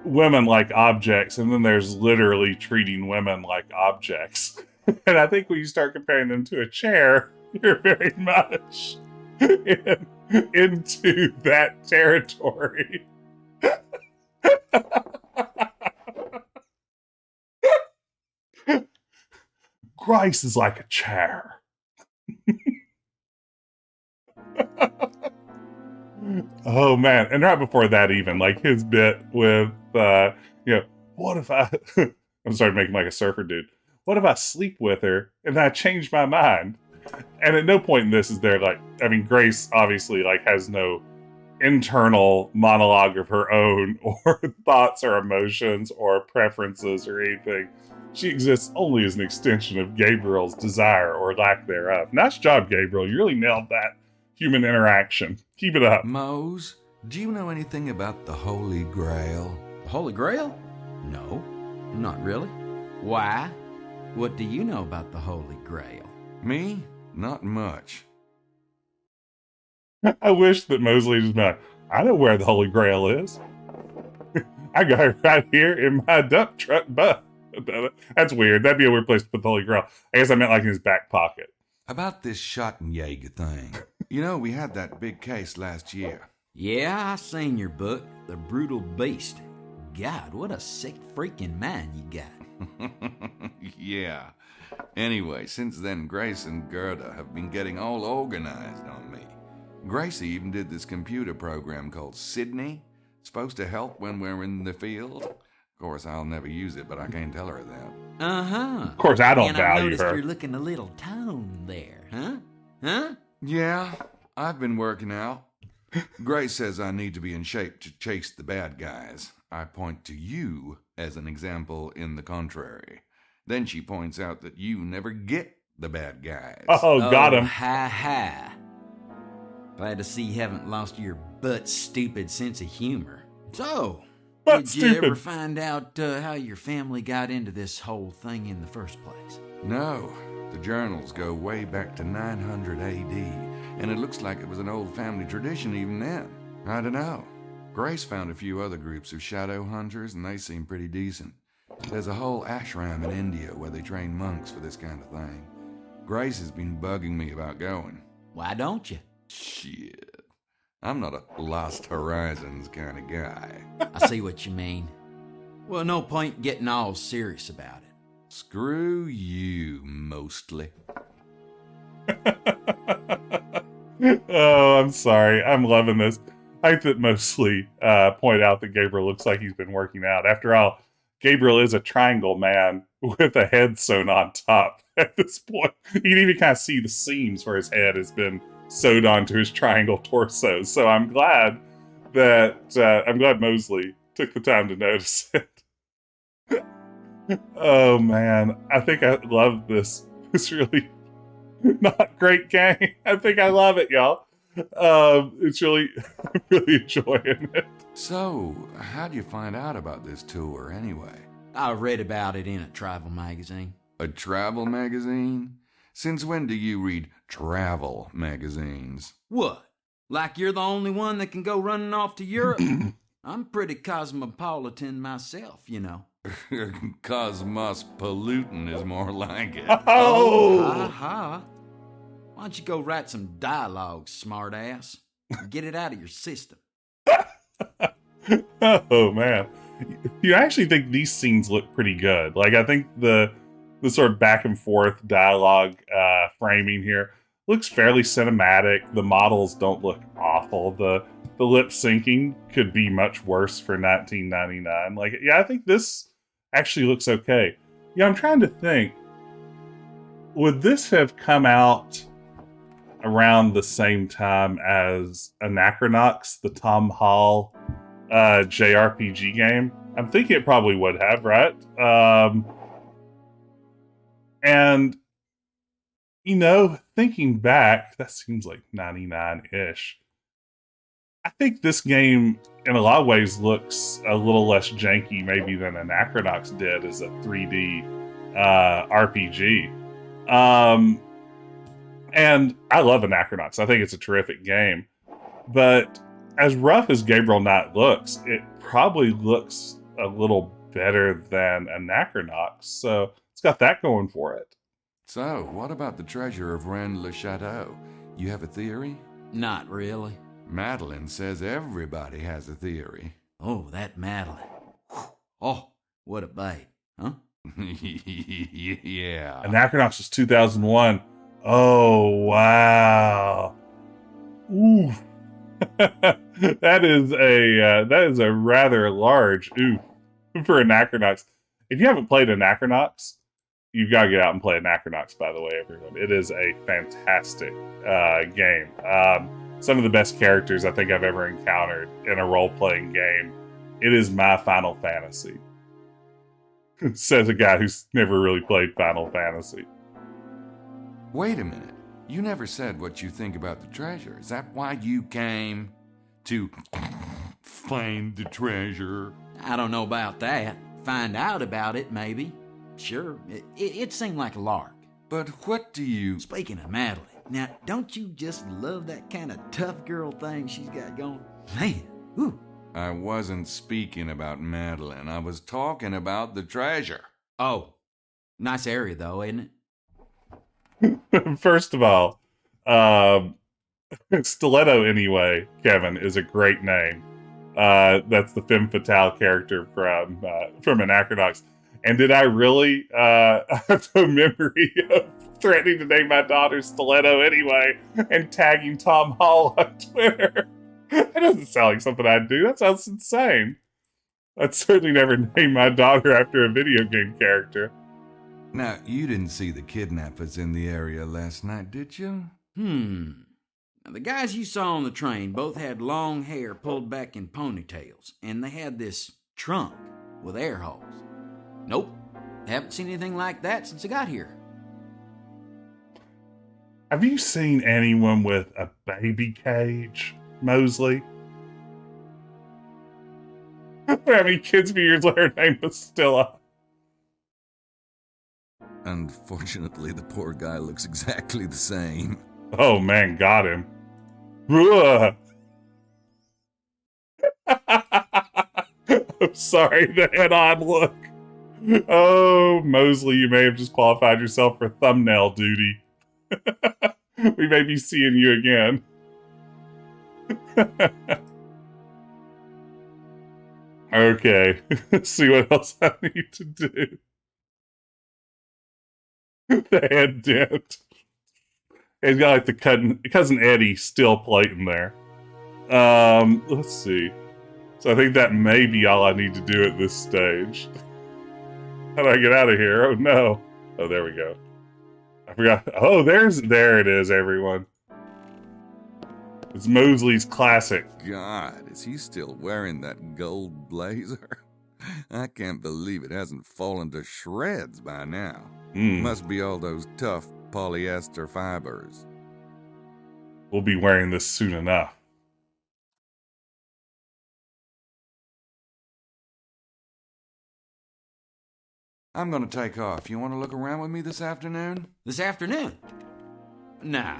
women like objects, and then there's literally treating women like objects. And I think when you start comparing them to a chair, you're very much into that territory. Grace is like a chair. Oh man. And right before that, even like his bit with what if I I'm sorry to make him like a surfer dude. What if I sleep with her and I change my mind? And at no point in this is there like, I mean, Grace obviously like has no internal monologue of her own or thoughts or emotions or preferences or anything. She exists only as an extension of Gabriel's desire or lack thereof. Nice job, Gabriel. You really nailed that human interaction. Keep it up. Mose, do you know anything about the Holy Grail? The Holy Grail? No, not really. Why? What do you know about the Holy Grail? Me? Not much. I wish that Mosley just like, I know where the Holy Grail is. I got it right here in my dump truck butt. That's weird. That'd be a weird place to put the Holy Grail. I guess I meant like in his back pocket. About this Schottenjäger thing. You know, we had that big case last year. Yeah, I seen your book, The Brutal Beast. God, what a sick freaking mind you got. Yeah. Anyway, since then, Grace and Gerda have been getting all organized on me. Gracie even did this computer program called Sydney. Supposed to help when we're in the field. Of course, I'll never use it, but I can't tell her that. Uh-huh. Of course, I don't and value I noticed her. You're looking a little toned there, huh? Huh? Yeah, I've been working out. Grace says I need to be in shape to chase the bad guys. I point to you as an example in the contrary. Then she points out that you never get the bad guys. Oh, got him. Ha. Glad to see you haven't lost your butt-stupid sense of humor. So, did you ever find out how your family got into this whole thing in the first place? No. The journals go way back to 900 AD, and it looks like it was an old family tradition even then. I don't know. Grace found a few other groups of shadow hunters, and they seem pretty decent. There's a whole ashram in India where they train monks for this kind of thing. Grace has been bugging me about going. Why don't you? Shit. I'm not a Lost Horizons kind of guy. I see what you mean. Well, no point getting all serious about it. Screw you, mostly. Oh, I'm sorry. I'm loving this. I think that mostly point out that Gabriel looks like he's been working out. After all, Gabriel is a triangle man with a head sewn on top at this point. You can even kind of see the seams where his head has been sewed onto his triangle torso. So I'm glad that Mosley took the time to notice it. Oh man, I think I love this. It's really not great game. I think I love it, y'all. It's really, I'm really enjoying it. So, how'd you find out about this tour anyway? I read about it in a travel magazine. A travel magazine? Since when do you read travel magazines? What? Like you're the only one that can go running off to Europe? I'm pretty cosmopolitan myself, you know. Cosmopolitan is more like it. Oh! Ha. Why don't you go write some dialogue, smartass? Get it out of your system. Oh man, you actually think these scenes look pretty good. Like I think the sort of back and forth dialogue framing here looks fairly cinematic. The models don't look awful. The lip syncing could be much worse for 1999. Like, yeah, I think this actually looks okay. Yeah, I'm trying to think. Would this have come out around the same time as Anachronox, the Tom Hall JRPG game? I'm thinking it probably would have, right? And, you know, thinking back, that seems like 99-ish. I think this game, in a lot of ways, looks a little less janky maybe than Anachronox did as a 3D RPG. And I love Anachronox. I think it's a terrific game. But as rough as Gabriel Knight looks, it probably looks a little better than Anachronox. So it's got that going for it. So, what about the treasure of Rennes-le-Chateau? You have a theory? Not really. Magdalene says everybody has a theory. Oh, that Magdalene. Oh, what a babe, huh? Yeah. Anachronox was 2001. Oh, wow. Ooh. That is a rather large oof for Anachronox. If you haven't played Anachronox, you've got to get out and play Anachronox, by the way, everyone. It is a fantastic game. Some of the best characters I think I've ever encountered in a role-playing game. It is my Final Fantasy. Says a guy who's never really played Final Fantasy. Wait a minute. You never said what you think about the treasure. Is that why you came to find the treasure? I don't know about that. Find out about it, maybe. Sure, it seemed like a lark. But what do you... Speaking of Magdalene, now, don't you just love that kind of tough girl thing she's got going? Man, ooh. I wasn't speaking about Magdalene. I was talking about the treasure. Oh, nice area, though, isn't it? First of all, Stiletto, anyway, Kevin, is a great name. That's the femme fatale character from Anachronox. And did I really have a memory of threatening to name my daughter Stiletto anyway and tagging Tom Hall on Twitter? That doesn't sound like something I'd do. That sounds insane. I'd certainly never name my daughter after a video game character. Now, you didn't see the kidnappers in the area last night, did you? Now, the guys you saw on the train both had long hair pulled back in ponytails, and they had this trunk with air holes. Nope, haven't seen anything like that since I got here. Have you seen anyone with a baby cage, Mosley? How many kids for years later named Bastilla? Unfortunately, the poor guy looks exactly the same. Oh man, got him. I'm sorry, the head-on look. Oh, Mosley, you may have just qualified yourself for thumbnail duty. We may be seeing you again. Okay, let's see what else I need to do. The head dent. He's got like the cousin Eddie still plating there. Let's see. So I think that may be all I need to do at this stage. How do I get out of here? Oh no. Oh, there we go. I forgot. Oh, there it is, everyone. It's Mosley's classic. God, is he still wearing that gold blazer? I can't believe it hasn't fallen to shreds by now. Must be all those tough polyester fibers. We'll be wearing this soon enough. I'm gonna take off. You want to look around with me this afternoon? This afternoon? Nah,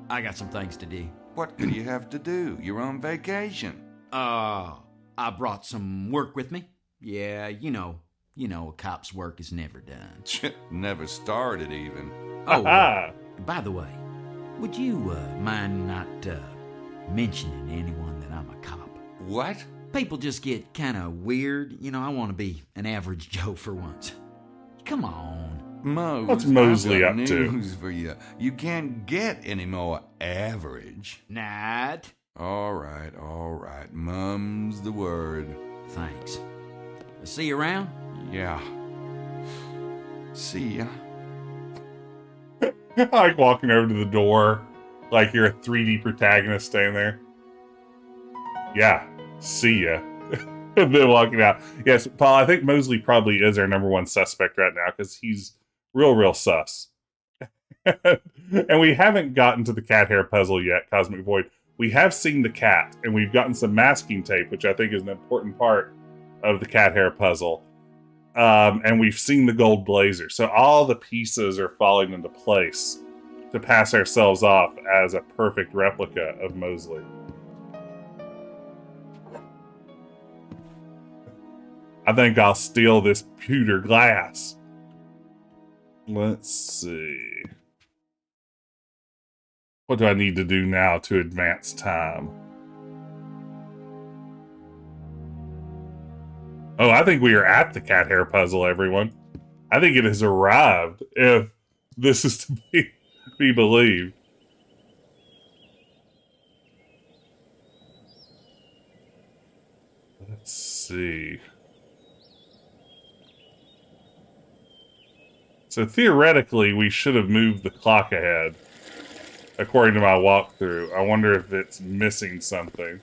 I got some things to do. What could you have to do? You're on vacation. I brought some work with me. Yeah, you know, a cop's work is never done. Never started even. Oh, by the way, would you mind not mentioning to anyone that I'm a cop? What? People just get kind of weird. You know, I want to be an average Joe for once. Come on. What's Mosley up to? News for you. You can't get any more average. Not. All right. Mum's the word. Thanks. See you around? Yeah. See ya. I like walking over to the door like you're a 3D protagonist staying there. Yeah. See ya. And then walking out. Yes, Paul, I think Mosley probably is our number one suspect right now because he's real sus. And we haven't gotten to the cat hair puzzle yet, Cosmic Void. We have seen the cat, and we've gotten some masking tape, which I think is an important part of the cat hair puzzle. And we've seen the gold blazer. So all the pieces are falling into place to pass ourselves off as a perfect replica of Mosley. I think I'll steal this pewter glass. Let's see. What do I need to do now to advance time? Oh, I think we are at the cat hair puzzle, everyone. I think it has arrived, if this is to be believed. Let's see. So theoretically, we should have moved the clock ahead, according to my walkthrough. I wonder if it's missing something.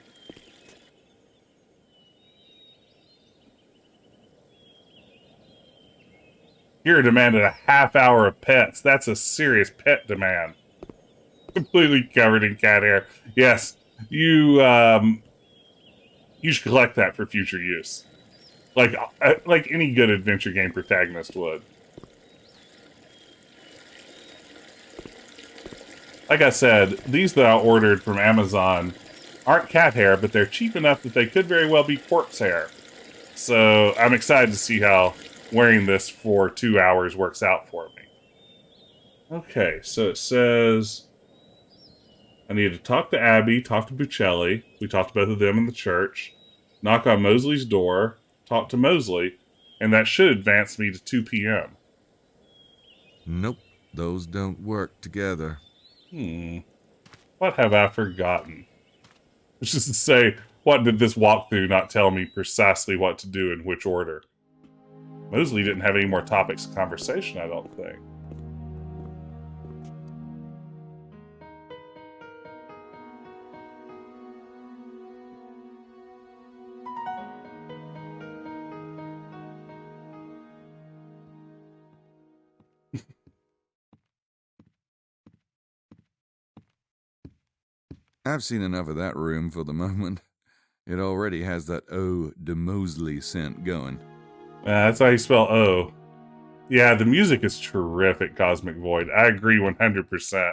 Here demanded a half hour of pets. That's a serious pet demand. Completely covered in cat hair. Yes, you should collect that for future use, like any good adventure game protagonist would. Like I said, these that I ordered from Amazon aren't cat hair, but they're cheap enough that they could very well be corpse hair. So I'm excited to see how wearing this for 2 hours works out for me. Okay, so it says I need to talk to Abby, talk to Buccelli. We talked to both of them in the church. Knock on Mosley's door, talk to Mosley, and that should advance me to 2 p.m. Nope, those don't work together. What have I forgotten? Which is to say, what did this walkthrough not tell me precisely what to do in which order? Mosley didn't have any more topics of conversation, I don't think. I've seen enough of that room for the moment. It already has that O de Mosley scent going. That's how you spell O. Yeah, the music is terrific, Cosmic Void. I agree 100%.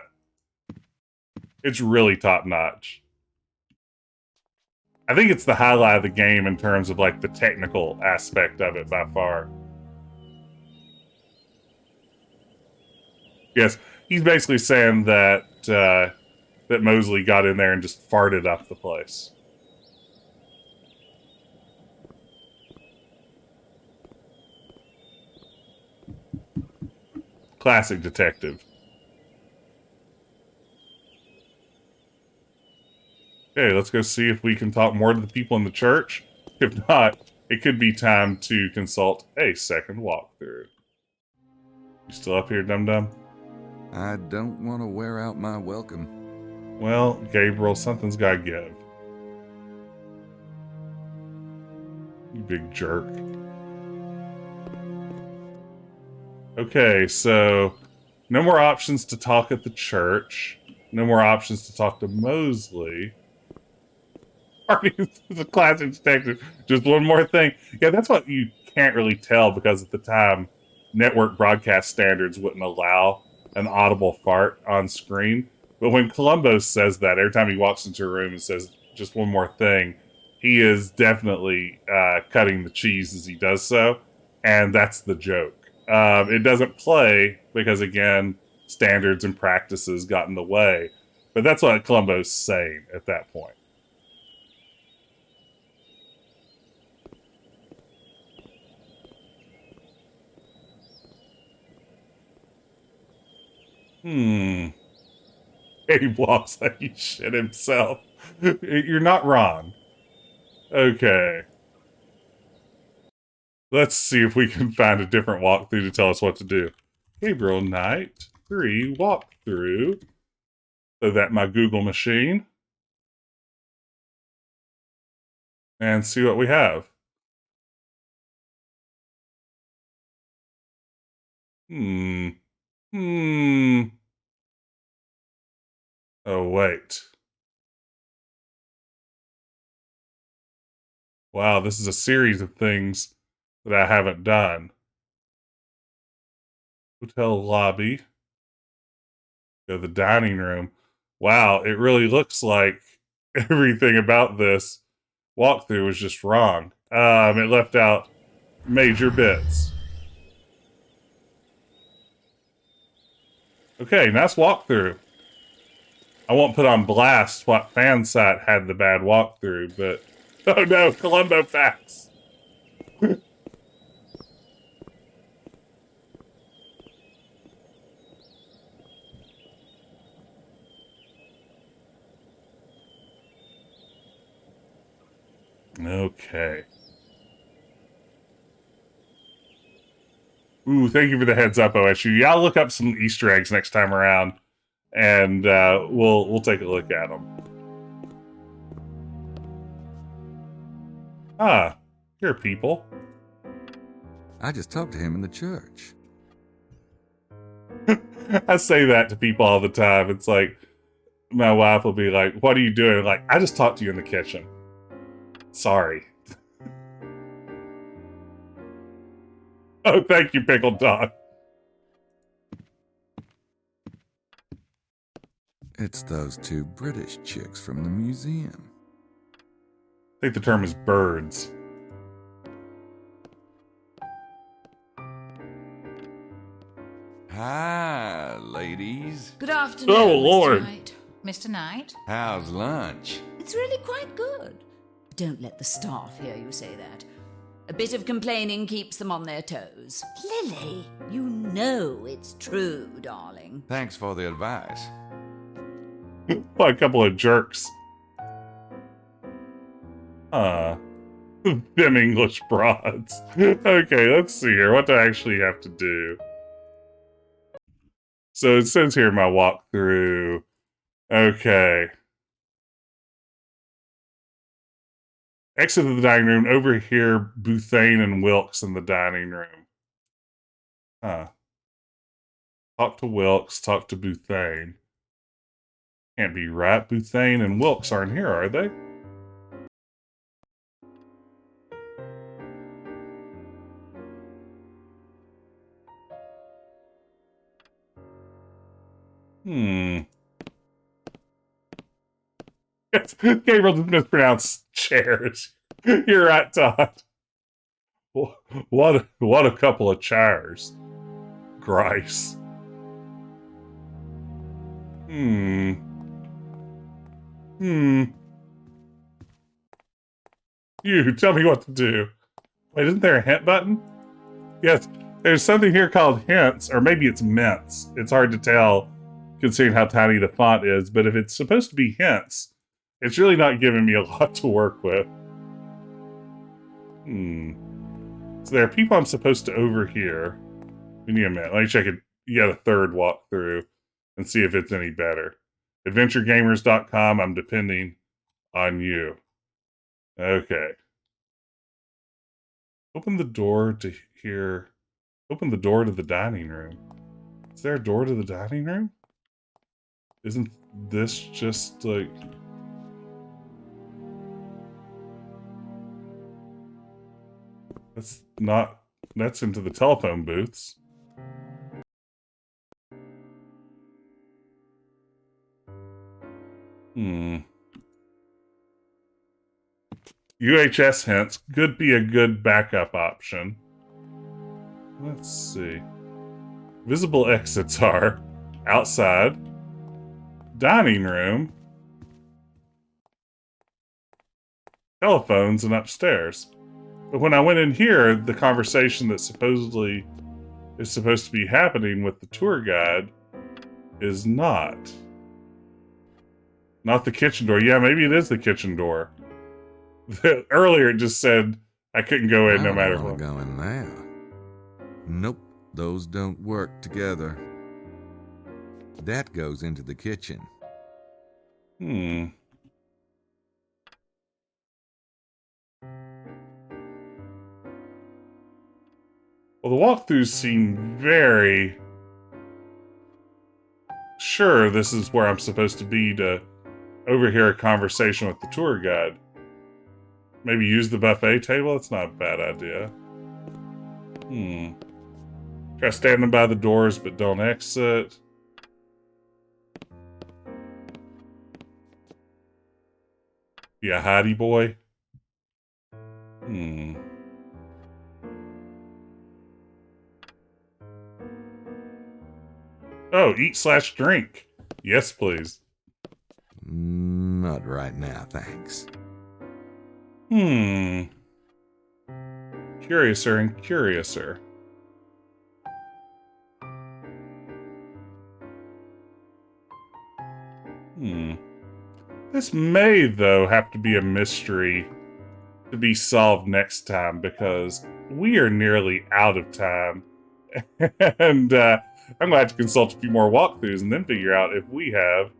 It's really top-notch. I think it's the highlight of the game in terms of, like, the technical aspect of it by far. Yes, he's basically saying that, that Mosley got in there and just farted up the place. Classic detective. Okay, let's go see if we can talk more to the people in the church. If not, it could be time to consult a second walkthrough. You still up here, dum-dum? I don't want to wear out my welcome. Well, Gabriel, something's gotta give. You big jerk. Okay, so no more options to talk at the church. No more options to talk to Mosley. It's a classic detective. Just one more thing. Yeah, that's what you can't really tell because at the time, network broadcast standards wouldn't allow an audible fart on screen. But when Columbo says that, every time he walks into a room and says, just one more thing, he is definitely cutting the cheese as he does so. And that's the joke. It doesn't play because, again, standards and practices got in the way. But that's what Columbo's saying at that point. He walks like he shit himself. You're not wrong. Okay. Let's see if we can find a different walkthrough to tell us what to do. Gabriel Knight 3 walkthrough. So that my Google machine. And see what we have. Oh, wait. Wow, this is a series of things that I haven't done. Hotel lobby. Go to the dining room. Wow, it really looks like everything about this walkthrough was just wrong. It left out major bits. Okay, nice walkthrough. I won't put on blast what fan site had the bad walkthrough, but oh no, Columbo facts. Okay. Ooh, thank you for the heads up, OSU. Yeah, I'll look up some Easter eggs next time around, and we'll take a look at them. Ah, here are people. I just talked to him in the church. I say that to people all the time. It's like, my wife will be like, what are you doing? Like, I just talked to you in the kitchen. Sorry. Oh, thank you, Pickled Dog. It's those two British chicks from the museum. I think the term is birds. Hi, ladies. Good afternoon, Oh, Mr. Lord. Knight. Mr. Knight? How's lunch? It's really quite good. Don't let the staff hear you say that. A bit of complaining keeps them on their toes. Lily, you know it's true, darling. Thanks for the advice. What a couple of jerks. Them English broads. Okay, let's see here. What do I actually have to do? So it says here in my walkthrough. Okay. Exit the dining room. Over here, Bouthane and Wilkes in the dining room. Huh. Talk to Wilkes, talk to Bouthane. Can't be right. Bouthane and Wilkes aren't here, are they? Gabriel just mispronounced chairs. You're right, Todd. What a couple of chairs. Grice. You, tell me what to do. Wait, isn't there a hint button? Yes, there's something here called hints, or maybe it's mints. It's hard to tell considering how tiny the font is, but if it's supposed to be hints, it's really not giving me a lot to work with. So there are people I'm supposed to overhear. Give me a minute. Let me check it. Yeah, the third walkthrough and see if it's any better. AdventureGamers.com, I'm depending on you. Okay. Open the door to here. Open the door to the dining room. Is there a door to the dining room? Isn't this just like... That's not... That's into the telephone booths. UHS hints could be a good backup option. Let's see. Visible exits are outside, dining room, telephones, and upstairs. But when I went in here, the conversation that supposedly is supposed to be happening with the tour guide is not. Not the kitchen door. Yeah, maybe it is the kitchen door. Earlier it just said I couldn't go in no matter what. I don't want to go in there. Nope, those don't work together. That goes into the kitchen. Well, the walkthroughs seem very sure this is where I'm supposed to be to overhear a conversation with the tour guide. Maybe use the buffet table? That's not a bad idea. Try standing by the doors, but don't exit. Yeah, hidey boy. Oh, eat/drink. Yes, please. Not right now, thanks. Cure curiouser and curiouser. This may, though, have to be a mystery to be solved next time, because we are nearly out of time. And I'm going to have to consult a few more walkthroughs and then figure out if we have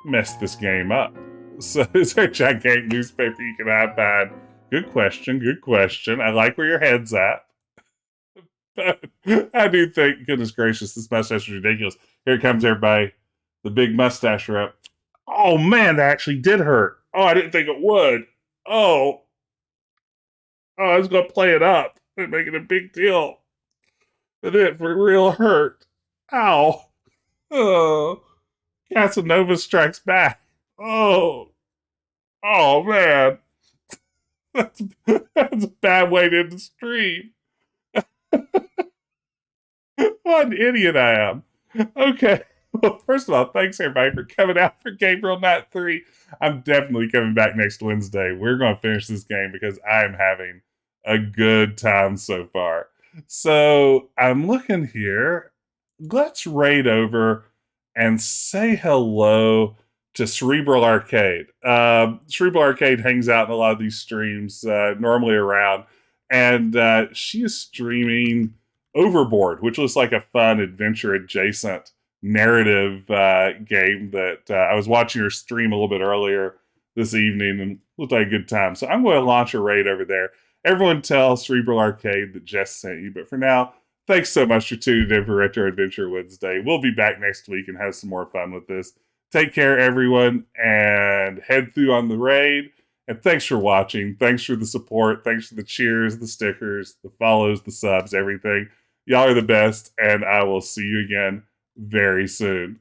messed this game up. So, is there a gigantic newspaper you can hide behind? Good question, good question. I like where your head's at. But I do think, goodness gracious, this mustache is ridiculous. Here it comes, everybody. The big mustache rep. Oh, man, that actually did hurt. Oh, I didn't think it would. Oh, I was going to play it up and make it a big deal. But it for real hurt. Ow. Oh. Casanova Strikes Back. Oh. Oh, man. That's a bad way to end the stream. What an idiot I am. Okay. Well, first of all, thanks everybody for coming out for Gabriel Knight 3. I'm definitely coming back next Wednesday. We're going to finish this game because I am having a good time so far. So I'm looking here. Let's raid over and say hello to Cerebral Arcade. Cerebral Arcade hangs out in a lot of these streams, normally around, and she is streaming Overboard, which looks like a fun adventure-adjacent narrative game that I was watching her stream a little bit earlier this evening and looked like a good time. So I'm going to launch a raid over there. Everyone tell Cerebral Arcade that Jess sent you. But for now, thanks so much for tuning in for Retro Adventure Wednesday. We'll be back next week and have some more fun with this. Take care, everyone, and head through on the raid. And thanks for watching. Thanks for the support. Thanks for the cheers, the stickers, the follows, the subs, everything. Y'all are the best, and I will see you again very soon.